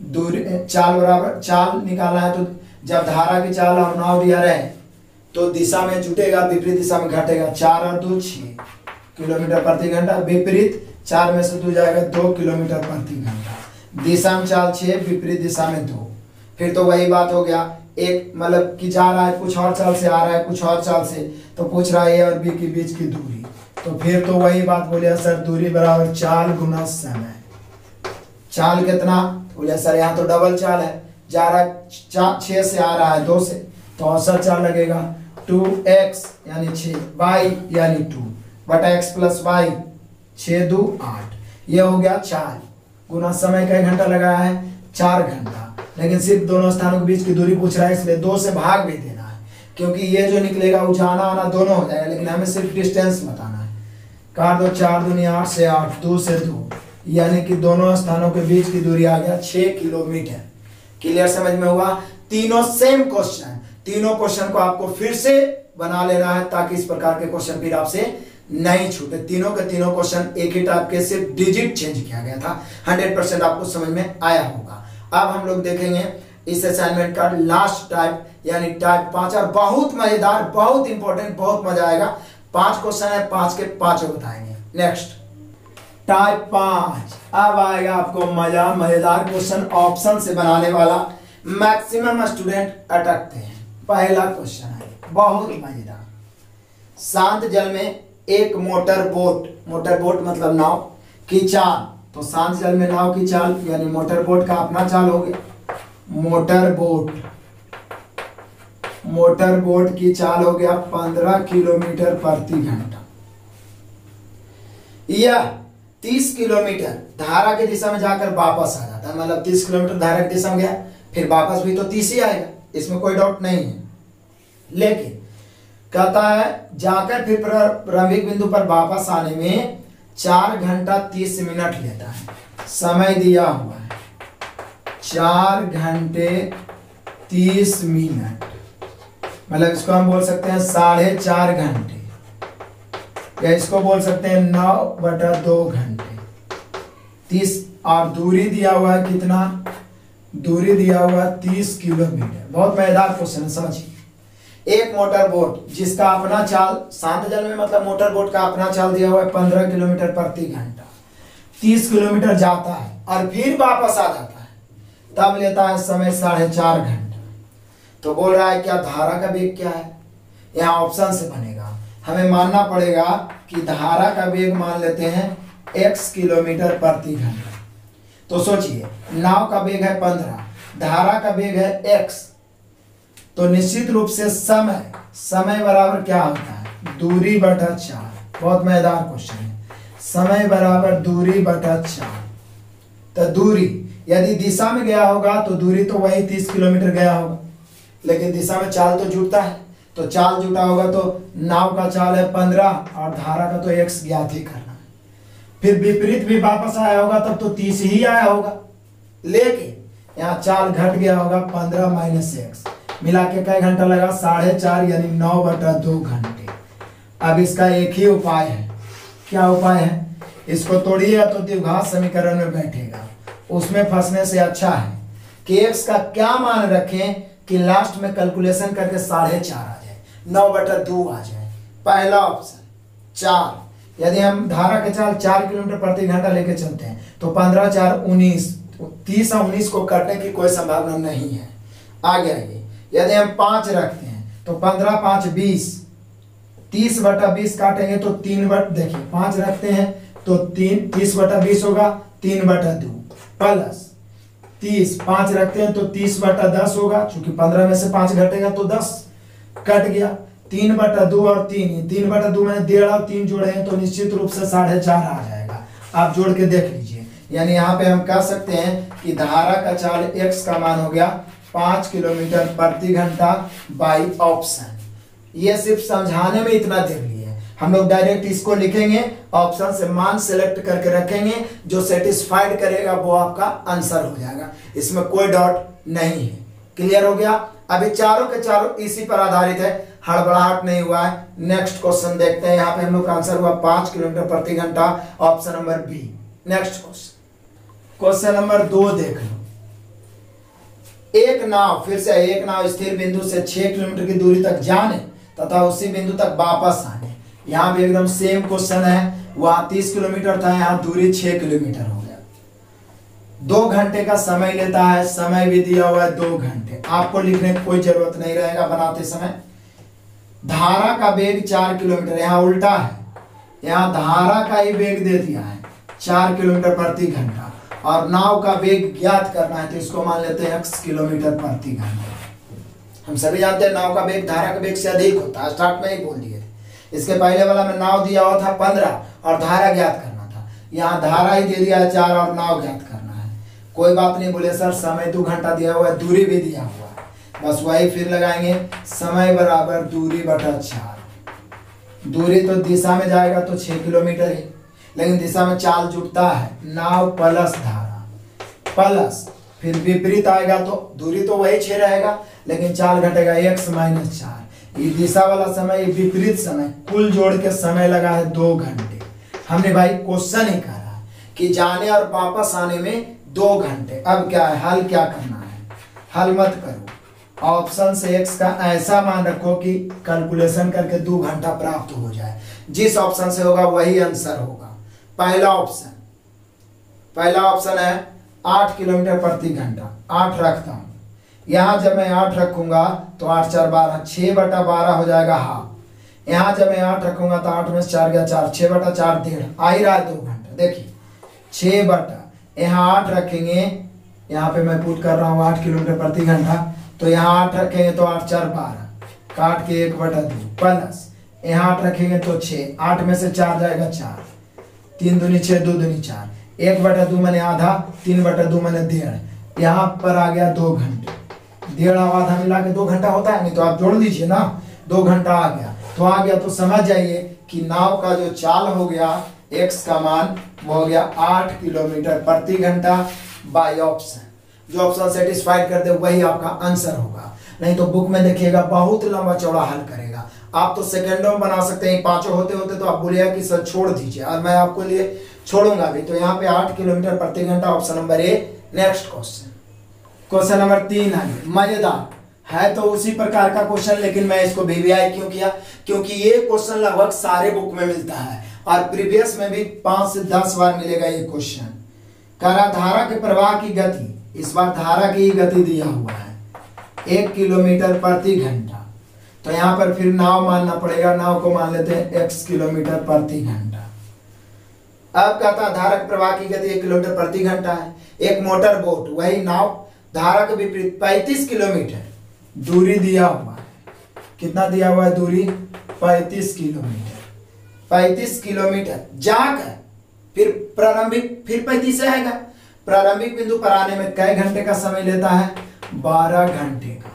दूरी चाल बराबर, चाल निकालना है तो जब धारा की चाल और नाव दिया रहे तो दिशा में जुटेगा, विपरीत दिशा में घटेगा। 4 और 2 6 किलोमीटर प्रति घंटा, विपरीत 4 में से 2 जाएगा 2 किलोमीटर प्रति घंटा। दिशा में चाल 6, विपरीत दिशा में 2। फिर तो वही बात हो गया, एक मतलब कि जा रहा है कुछ और चाल से, आ रहा है कुछ और चाल से, तो पूछ रहा है ए और बी के बीच की दूरी। तो फिर तो वही बात बोले सर, दूरी बराबर चाल गुना समय। चाल कितना बोले सर, यहाँ तो डबल चाल है, जा रहा है 6 से, आ रहा है 2 से, तो औसत चाल लगेगा 2x यानी 6, y यानी 2 बटा x प्लस वाई, 6 2 8। ये हो गया चाल गुना समय। का 1 घंटा लगाया है 4 घंटा, लेकिन सिर्फ दोनों स्थानों के बीच की दूरी पूछ रहा है, इसलिए 2 से भाग भी देना है, क्योंकि ये जो निकलेगा वो जाना आना दोनों हो जाएगा, लेकिन हमें सिर्फ डिस्टेंस बताना है। काट दो, 4 दूनी 8 से 8, 2 से 2, यानी कि दोनों स्थानों के बीच की दूरी आ गया 6 किलोमीटर। क्लियर, समझ में हुआ? तीनों सेम क्वेश्चन, तीनों क्वेश्चन को आपको फिर से बना लेना है ताकि इस प्रकार के क्वेश्चन फिर आपसे नहीं छूटे। तीनों के तीनों क्वेश्चन एक ही टाइप के, सिर्फ डिजिट चेंज किया गया था। 100% आपको समझ में आया होगा। अब हम लोग देखेंगे इस असाइनमेंट का लास्ट टाइप, यानी टाइप 5, और बहुत मजेदार, बहुत इंपॉर्टेंट, बहुत मजा आएगा। 5 क्वेश्चन है, 5 के 5 बताएंगे। Next type 5। अब आएगा आपको मजा, मजेदार क्वेश्चन ऑप्शन से बनाने वाला, मैक्सिमम स्टूडेंट अटकते हैं। पहला क्वेश्चन है बहुत मजेदार। शांत जल में एक मोटर बोट मतलब नाव की चाल, तो शांत जल में नाव की चाल यानी मोटर बोट का अपना चाल हो गया। मोटर बोट की चाल हो गया 15 किलोमीटर प्रति घंटा। यह 30 किलोमीटर धारा की दिशा में जाकर वापस आ जाता है, मतलब 30 किलोमीटर धारा की दिशा में गया, फिर वापस भी तो 30 ही आएगा, इसमें कोई डाउट नहीं है। लेकिन कहता है जाकर फिर प्रारंभिक बिंदु पर वापस आने में 4 घंटा 30 मिनट लेता है। समय दिया हुआ है 4 घंटे 30 मिनट, मतलब इसको हम बोल सकते हैं 4.5 घंटे, या इसको बोल सकते हैं 9/2 घंटे 30। और दूरी दिया हुआ है कितना? दूरी दिया हुआ है 30 किलोमीटर। बहुत मजेदार क्वेश्चन है, समझिए। एक मोटर बोट जिसका अपना चाल, शांत जल में मतलब मोटर बोट का अपना चाल दिया हुआ है 15 किलोमीटर प्रति घंटा, 30 किलोमीटर जाता है और फिर वापस आ जाता है, तब लेता है समय 4.5 घंटा। तो बोल रहा है क्या धारा का वेग क्या है? यहाँ ऑप्शन से बनेगा, हमें मानना पड़ेगा कि धारा का वेग मान लेते हैं x किलोमीटर प्रति घंटा। तो सोचिए, नाव का वेग है 15, धारा का वेग है x, तो निश्चित रूप से समय बराबर क्या होता है? दूरी बटा 4। बहुत मजेदार क्वेश्चन है। समय बराबर दूरी बटा 4। तो दूरी यदि दिशा में गया होगा तो दूरी तो वही 30 किलोमीटर गया होगा, लेकिन दिशा में चाल तो जुटता है, तो चाल जुटा होगा तो नाव का चाल है 15 और धारा का तो x ज्ञात ही करना है। फिर विपरीत भी वापस आया होगा तब तो 30 ही आया होगा, लेकिन यहाँ चाल घट गया होगा 15 माइनस x, मिला के कई घंटा लगा? 4.5 यानी 9/2 घंटे। अब इसका एक ही उपाय है। क्या उपाय है? इसको तोड़िए तो द्विघात समीकरण में बैठेगा, उसमें फंसने से अच्छा है कि x का क्या मान रखें कि लास्ट में कैलकुलेशन करके 4.5 आ जाए, 9/2 आ जाए। पहला ऑप्शन 4, यदि हम धारा के चाल 4 किलोमीटर प्रति घंटा लेके चलते हैं तो 15 4 19, 30 और 19 को काटने की कोई संभावना नहीं है। आगे आइए, यदि हम 5 रखते हैं तो 15 5 20, 30/20 काटेंगे तो 3 देखिए 5 रखते हैं तो 30/20 होगा 3/2, प्लस 30 5 रखते हैं तो 30/10 होगा, चूंकि 15 में से 5 घटेगा तो 10 कट गया। 3/2 और 3/2 मैंने 1.5 और 3 जोड़े हैं तो निश्चित रूप से 4.5 आ जाएगा। आप जोड़ के देख लीजिए, यानी यहाँ पे हम कह सकते हैं कि धारा का चाल x का मान हो गया 5 किलोमीटर प्रति घंटा बाई ऑप्शन। ये सिर्फ समझाने में इतना देर लिए, हम लोग डायरेक्ट इसको लिखेंगे, ऑप्शन से मान सेलेक्ट करके रखेंगे, जो सेटिस्फाइड करेगा वो आपका आंसर हो जाएगा, इसमें कोई डाउट नहीं है। क्लियर हो गया? अभी चारों के चारों इसी पर आधारित है, हड़बड़ाहट नहीं हुआ है। नेक्स्ट क्वेश्चन देखते हैं। यहाँ पे हम लोग का आंसर हुआ 5 किलोमीटर प्रति घंटा, option number B. Next question number 2 देख लो। एक नाव, फिर से एक नाव स्थिर बिंदु से 6 किलोमीटर की दूरी तक जाने तथा उसी बिंदु तक वापस आने। यहाँ भी एकदम सेम क्वेश्चन है, वहां 30 किलोमीटर था, यहाँ दूरी 6 किलोमीटर हो गया। 2 घंटे का समय लेता है, समय भी दिया हुआ है 2 घंटे। आपको लिखने की कोई जरूरत नहीं रहेगा बनाते समय। धारा का वेग 4 किलोमीटर, यहाँ उल्टा है, यहाँ धारा का ही वेग दे दिया है 4 किलोमीटर प्रति घंटा और नाव का वेग ज्ञात करना है, तो इसको मान लेते हैं x किलोमीटर प्रति घंटा। हम सभी जानते हैं नाव का वेग धारा के वेग से अधिक होता है, स्टार्ट में ही बोल दिए थे। इसके पहले वाला में नाव दिया हुआ था 15 और धारा ज्ञात करना था, यहाँ धारा ही दे दिया है 4 और नाव ज्ञात करना है। कोई बात नहीं, बोले सर समय 2 घंटा दिया हुआ है, दूरी भी दिया हुआ है, बस वही फिर लगाएंगे, समय बराबर दूरी बटा 4। दूरी तो दिशा में जाएगा तो 6 किलोमीटर ही, लेकिन दिशा में चाल जुटता है, नाव प्लस धारा प्लस फिर विपरीत आएगा तो दूरी तो वही 6 रहेगा, लेकिन चाल घटेगा x माइनस 4। ये दिशा वाला समय, ये विपरीत समय, कुल जोड़ के समय लगा है 2 घंटे। हमने भाई क्वेश्चन ही कहा है कि जाने और वापस आने में 2 घंटे। अब क्या है, हल क्या करना है, हल मत करो, ऑप्शन से x का ऐसा मान रखो कि कैलकुलेशन करके 2 घंटा प्राप्त हो जाए। जिस ऑप्शन से होगा वही आंसर होगा। पहला ऑप्शन है 8 किलोमीटर प्रति घंटा, 8 रखता हूं। यहां जब मैं 8 रखूंगा तो 8 4 12, 6 बटा 12 हो जाएगा हाफ। यहां जब मैं 8 रखूंगा तो 8 में से 4 गया 4, 6 बटा 4 1.5, आ ही रहा है 2 घंटा। देखिए 6 बटा, यहाँ 8 रखेंगे, यहाँ पे मैं पुट कर रहा हूँ 8 किलोमीटर प्रति घंटा, तो यहाँ 8 रखेंगे तो 8 4 12, काट के 1 बटा 2 प्लस यहाँ 8 रखेंगे तो 6, 8 में से 4 जाएगा 4, 3 दूनी 6, 2 दूनी 4, 1 बटा 2 मैंने आधा, 3 बटा 2 मैंने 1.5, यहाँ पर आ गया 2 घंटे। 1.5 आधा मिला के 2 घंटा होता है, नहीं तो आप जोड़ दीजिए ना, 2 घंटा आ गया। तो आ गया तो समझ जाइए कि नाव का जो चाल हो गया, x का मान वो हो गया 8 किलोमीटर प्रति घंटा बाय ऑप्शन। जो ऑप्शन सेटिस्फाइड कर दे वही आपका आंसर होगा, नहीं तो बुक में देखिएगा बहुत लंबा चौड़ा हल करेगा। आप तो सेकंडों में बना सकते हैं, 5 होते होते तो आप बोलिएगा कि सर छोड़ दीजिए, और मैं आपको लिए छोड़ूंगा भी। तो यहाँ पे 8 किलोमीटर प्रति घंटा, option number A. Next question number 3 है, मजेदार है तो उसी प्रकार का क्वेश्चन, लेकिन मैं इसको वीवीआई क्यों किया, क्योंकि ये क्वेश्चन लगभग सारे बुक में मिलता है और प्रीवियस में भी 5 से 10 बार मिलेगा ये क्वेश्चन। कह रहा धारा के प्रवाह की गति, इस बार धारा की गति दिया हुआ है 1 किलोमीटर प्रति घंटा, तो यहाँ पर फिर नाव मानना पड़ेगा, नाव को मान लेते हैं x किलोमीटर प्रति घंटा। अब कहता धारा के प्रवाह की गति 1 किलोमीटर प्रति घंटा है। एक मोटर बोट, वही नाव, धारा के विपरीत 35 किलोमीटर दूरी दिया हुआ है। कितना दिया हुआ है दूरी, 35 किलोमीटर। 35 किलोमीटर जाकर फिर प्रारंभिक, फिर 35 आएगा, प्रारंभिक बिंदु पर आने में कै घंटे का समय लेता है, 12 घंटे का।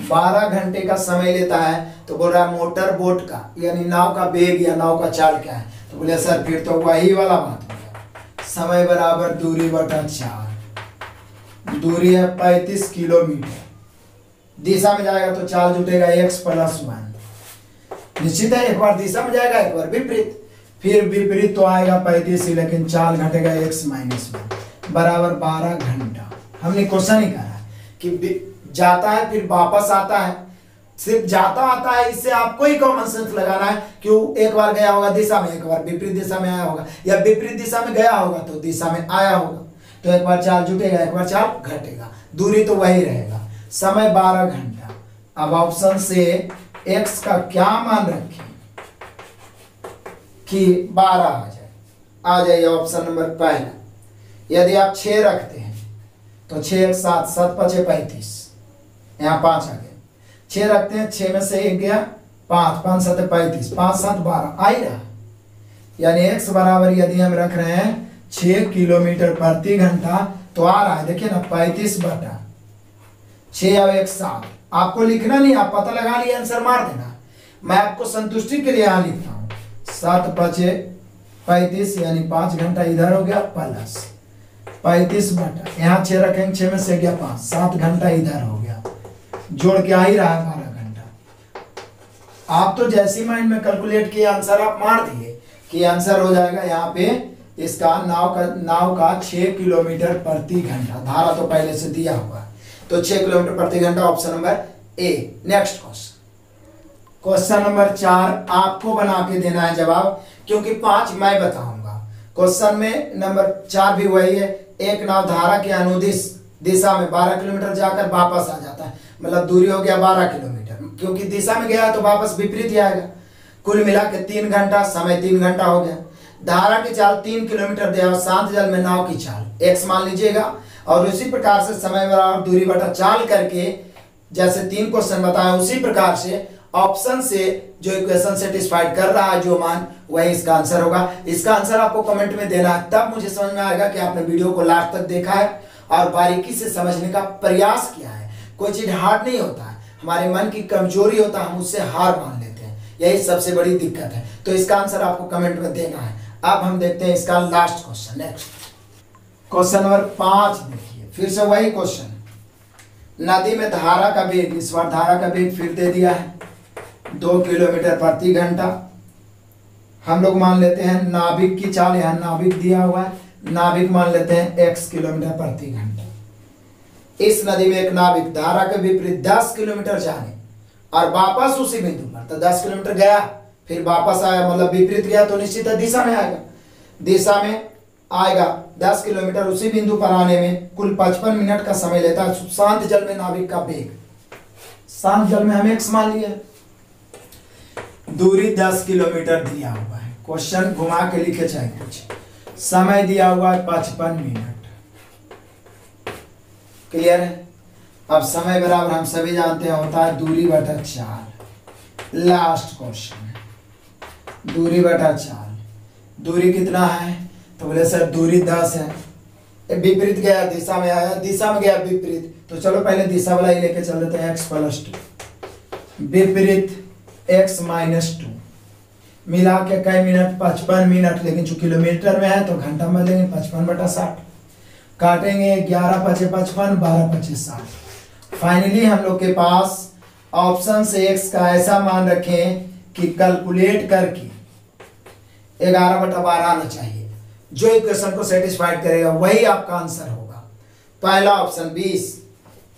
12 घंटे का समय लेता है। तो बोल रहा है मोटर बोट का यानी नाव का वेग या नाव का चाल क्या है, तो बोले सर फिर तो वही वाला बात हो गया, समय बराबर दूरी बटा 4। दूरी है 35 किलोमीटर, दिशा में जाएगा तो चाल जुटेगा x प्लस 1। निश्चित है, एक बार दिशा में जाएगा एक बार विपरीत, फिर विपरीत तो आएगा 35 ही, लेकिन चाल घटेगा x माइनस 1 बराबर 12 घंटा। हमने क्वेश्चन ही कहा कि जाता है फिर वापस आता है, सिर्फ जाता आता है, इससे आपको ही कॉमन सेंस लगाना है। क्यों, एक बार गया होगा दिशा में, एक बार विपरीत दिशा में आया होगा, या विपरीत दिशा में गया होगा तो दिशा में आया होगा, तो एक बार चाल जुटेगा एक बार चाल घटेगा, दूरी तो वही रहेगा, समय 12 घंटा। अब ऑप्शन से x का क्या मान रखें कि 12 आ जाए ऑप्शन नंबर पहला। यदि आप 6 रखते हैं तो 6 1 7, 7 5 35, यहाँ 5 आ गया। 6 रखते हैं, 6 में से 1 गया 5, 5 7 35, 5 7 12 आ ही रहा। यानी x बराबर यदि हम रख रहे हैं 6 किलोमीटर प्रति घंटा, तो आ रहा है देखिए ना 35 बटा 6 और 1 7। आपको लिखना नहीं, आप पता लगा लिया आंसर मार देना, मैं आपको संतुष्टि के लिए यहाँ लिखता हूँ 7 5 35 यानी 5 घंटा इधर हो गया, प्लस 35 बटा यहाँ 6 रखेंगे, 6 में से गया 5, 7 घंटा इधर हो गया, जोड़ के आ ही रहा है 12 घंटा। आप तो जैसी माइंड में कैलकुलेट किए आंसर आप मार दिए कि आंसर हो जाएगा यहाँ पे इसका नाव का 6 किलोमीटर प्रति घंटा, धारा तो पहले से दिया हुआ है, तो 6 किलोमीटर प्रति घंटा, option number A. Next question number 4 आपको बना के देना है जवाब, क्योंकि 5 मैं बताऊंगा। क्वेश्चन में नंबर 4 भी वही है, एक नाव धारा के अनुदिश दिशा में 12 किलोमीटर जाकर वापस आ जाता है, मतलब दूरी हो गया 12 किलोमीटर, क्योंकि दिशा में गया तो वापस विपरीत ही आएगा। कुल मिला के 3 घंटा, समय 3 घंटा हो गया। धारा की चाल 3 किलोमीटर दे और शांत जल में नाव की चाल x मान लीजिएगा, और उसी प्रकार से समय बराबर दूरी बटा चाल करके जैसे 3 क्वेश्चन बताया उसी प्रकार से ऑप्शन से जो इक्वेशन सेटिस्फाइड कर रहा है जो मान, वही इसका आंसर होगा। इसका आंसर आपको कमेंट में देना है, तब मुझे समझ में आएगा कि आपने वीडियो को लास्ट तक देखा है और बारीकी से समझने का प्रयास किया है। कोई चीज हार्ड नहीं होता है, हमारे मन की कमजोरी होता है, हम उससे हार मान लेते हैं, यही सबसे बड़ी दिक्कत है। तो इसका आंसर आपको कमेंट में देना है। अब हम देखते हैं इसका last question. Next question number 5 देखिए, फिर से वही क्वेश्चन। नदी में धारा का वेग, इस बार धारा का वेग फिर दे दिया है 2 किलोमीटर प्रति घंटा। हम लोग मान लेते हैं नाविक की चाल, यहाँ नाविक दिया हुआ है, नाविक मान लेते हैं x किलोमीटर प्रति घंटा। इस नदी में एक नाविक धारा के विपरीत 10 किलोमीटर जाने और वापस उसी बिंदु पर, तो 10 किलोमीटर गया फिर वापस आया, मतलब विपरीत गया तो निश्चित दिशा में आएगा, दिशा में आएगा 10 किलोमीटर, उसी बिंदु पर आने में कुल 55 मिनट का समय लेता है। शांत जल में नाविक का वेग, शांत जल में हम x मान लिया, दूरी 10 किलोमीटर दिया हुआ है, क्वेश्चन घुमा के लिखे चाहे कुछ, समय दिया हुआ है 55 मिनट। क्लियर है? अब समय बराबर हम सभी जानते हैं होता है दूरी बटा चाल। लास्ट क्वेश्चन है दूरी बटा चाल। दूरी कितना है? तो बोले सर दूरी 10 है, विपरीत गया दिशा में आया, दिशा में गया विपरीत, तो चलो पहले दिशा वाला ही लेके चल देते हैं, x + 2 विपरीत x - 2 मिला के कई मिनट, 55 मिनट, लेकिन जो किलोमीटर में है तो घंटा में लेंगे 55/60, काटेंगे 11 × 5 = 55, 12 × 5 = 60। फाइनली हम लोग के पास ऑप्शन से x का ऐसा मान रखें कि कैलकुलेट करके 11/12 आना चाहिए, जो इक्वेशन को सेटिस्फाइड करेगा वही आपका आंसर होगा। पहला ऑप्शन 20,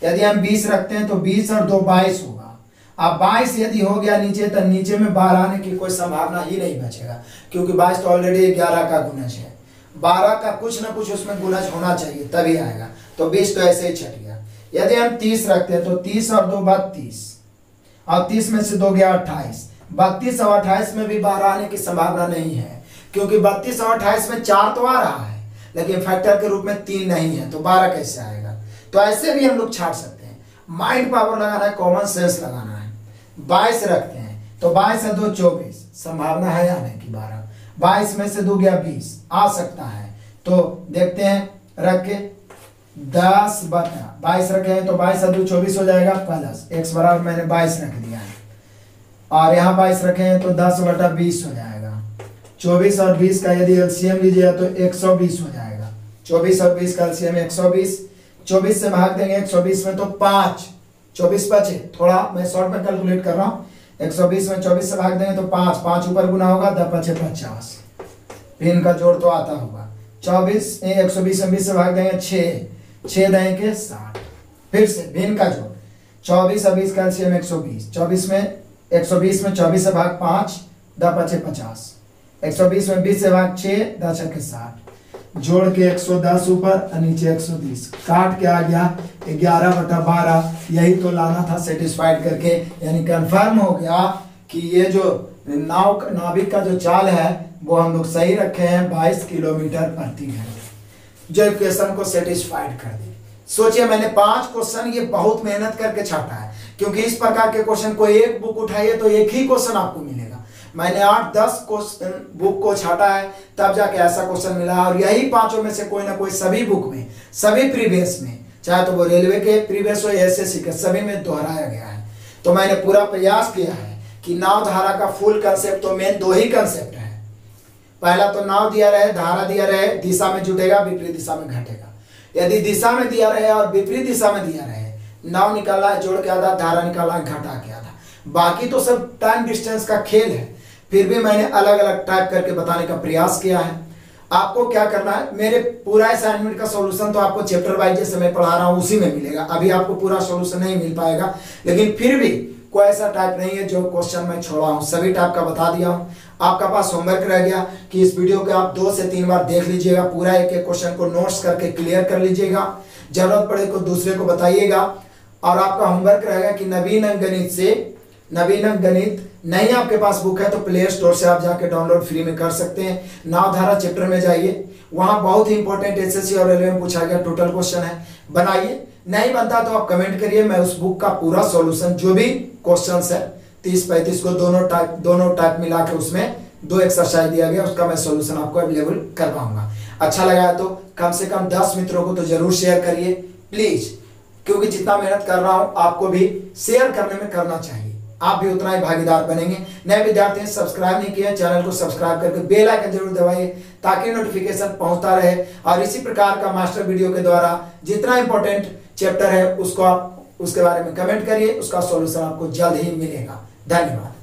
यदि हम 20 रखते हैं तो 20 और 2 22 होगा। अब 22 यदि हो गया नीचे, तो नीचे में 12 आने की कोई संभावना ही नहीं बचेगा, क्योंकि 22 तो ऑलरेडी 11 का गुणज है, 12 का कुछ ना कुछ उसमें गुणज होना चाहिए तभी आएगा, तो 20 तो ऐसे ही छट गया। यदि हम 30 रखते हैं तो 30 और 2 32, और 30 में से 2 गया 28, 32 और 28 में भी 12 आने की संभावना नहीं है, क्योंकि 32 और 28 में 4 तो आ रहा है, लेकिन फैक्टर के रूप में 3 नहीं है, तो 12 कैसे आएगा? तो ऐसे भी हम लोग छाट सकते हैं, माइंड पावर लगाना है, कॉमन सेंस लगाना है। 22 रखते हैं तो 22 और 2 24, संभावना है आने की 12, 22 में से 2 गया 20, आ सकता है, तो देखते हैं रख के 10/22 रखे हैं तो 22 और 2 24 हो जाएगा, प्लस x बराबर मैंने 22 रख दिया है, और यहाँ 22 रखे हैं तो 10/20 हो जाएगा। 24 और 20 का यदि एलसीएम लीजिएगा तो 120 हो जाएगा। 24 और 20 का एलसीएम 120, 24 से भाग देंगे 120 में तो 5, 24 बचे, थोड़ा मैं शॉर्ट में कैलकुलेट कर रहा हूँ, 120 में 24 से भाग देंगे तो 5, 5 ऊपर गुना होगा, 10 × 5 = 50, फिर इनका जोड़ तो आता होगा। 120 में 20 से भाग देंगे 6 देंगे 60, फिर से भिन्न का जोड़, 24 और 20 का एलसीएम 120, 120 में 24 से भाग 5, 10 × 5 = 50, 120 में 20 से भाग 6, 10 × 60, जोड़ के 110 ऊपर और नीचे 120, काट के आ गया 11/12। यही तो लाना था सेटिस्फाइड करके, यानी कंफर्म हो गया कि ये जो नाविक का जो चाल है वो हम लोग सही रखे हैं 22 किलोमीटर प्रति घंटे, जो इक्वेशन को सेटिस्फाइड कर दे। सोचिए मैंने 5 क्वेश्चन ये बहुत मेहनत करके छाटा है, क्योंकि इस प्रकार के क्वेश्चन को एक बुक उठाइए तो एक ही क्वेश्चन आपको मिलेगा। मैंने 8-10 क्वेश्चन बुक को छाटा है, तब जाके ऐसा क्वेश्चन मिला, और यही 5 में से कोई ना कोई सभी बुक में, सभी प्रीवियस में, चाहे तो वो रेलवे के प्रीवियस हो या एसएससी के, सभी में दोहराया गया है। तो मैंने पूरा प्रयास किया है कि नाव धारा का फुल कंसेप्ट, तो मेन 2 ही कंसेप्ट है। पहला तो नाव दिया रहे, धारा दिया रहे, दिशा में जुटेगा, विपरीत दिशा में घटेगा। यदि दिशा में दिया रहे और विपरीत दिशा में दिया रहे, नाव निकाला है जोड़ के आधा, धारा निकाला है घटा के आधा, बाकी तो सब टाइम डिस्टेंस का खेल है, फिर भी मैंने अलग अलग टाइप करके बताने का प्रयास किया है। आपको क्या करना है, मेरे पूरा असाइनमेंट का सॉल्यूशन तो आपको चैप्टर वाइज जैसे मैं पढ़ा रहा हूं उसी में मिलेगा। अभी आपको पूरा सॉल्यूशन नहीं मिल पाएगा, लेकिन फिर भी कोई ऐसा टाइप नहीं है जो क्वेश्चन मैं छोड़ा हूं, सभी टाइप का बता दिया हूं। आपका पास होमवर्क रह गया कि इस वीडियो को आप 2 से 3 बार देख लीजिएगा, पूरा एक एक क्वेश्चन को नोट्स करके क्लियर कर लीजिएगा, जरूरत पड़े तो दूसरे को बताइएगा। और आपका होमवर्क रहेगा कि नवीन अंक गणित नहीं आपके पास बुक है तो प्ले स्टोर से आप जाके डाउनलोड फ्री में कर सकते हैं। नावधारा चैप्टर में जाइए, वहां बहुत ही इंपॉर्टेंट एसएससी और रेलवे में पूछा गया टोटल क्वेश्चन है, बनाइए। नहीं बनता तो आप कमेंट करिए, मैं उस बुक का पूरा सॉल्यूशन जो भी क्वेश्चंस है 30-35 को दोनों टाइप मिला के उसमें 2 एक्सरसाइज दिया गया, उसका मैं सॉल्यूशन आपको अवेलेबल करवाऊंगा। अच्छा लगा तो कम से कम 10 मित्रों को तो जरूर शेयर करिए प्लीज, क्योंकि जितना मेहनत कर रहा हूं आपको भी शेयर करने में करना चाहिए, आप भी उतना ही भागीदार बनेंगे। नए विद्यार्थी सब्सक्राइब नहीं किए चैनल को सब्सक्राइब करके बेल आइकन जरूर दबाइए ताकि नोटिफिकेशन पहुंचता रहे, और इसी प्रकार का मास्टर वीडियो के द्वारा जितना इंपॉर्टेंट चैप्टर है उसको आप उसके बारे में कमेंट करिए, उसका सॉल्यूशन आपको जल्द ही मिलेगा। धन्यवाद।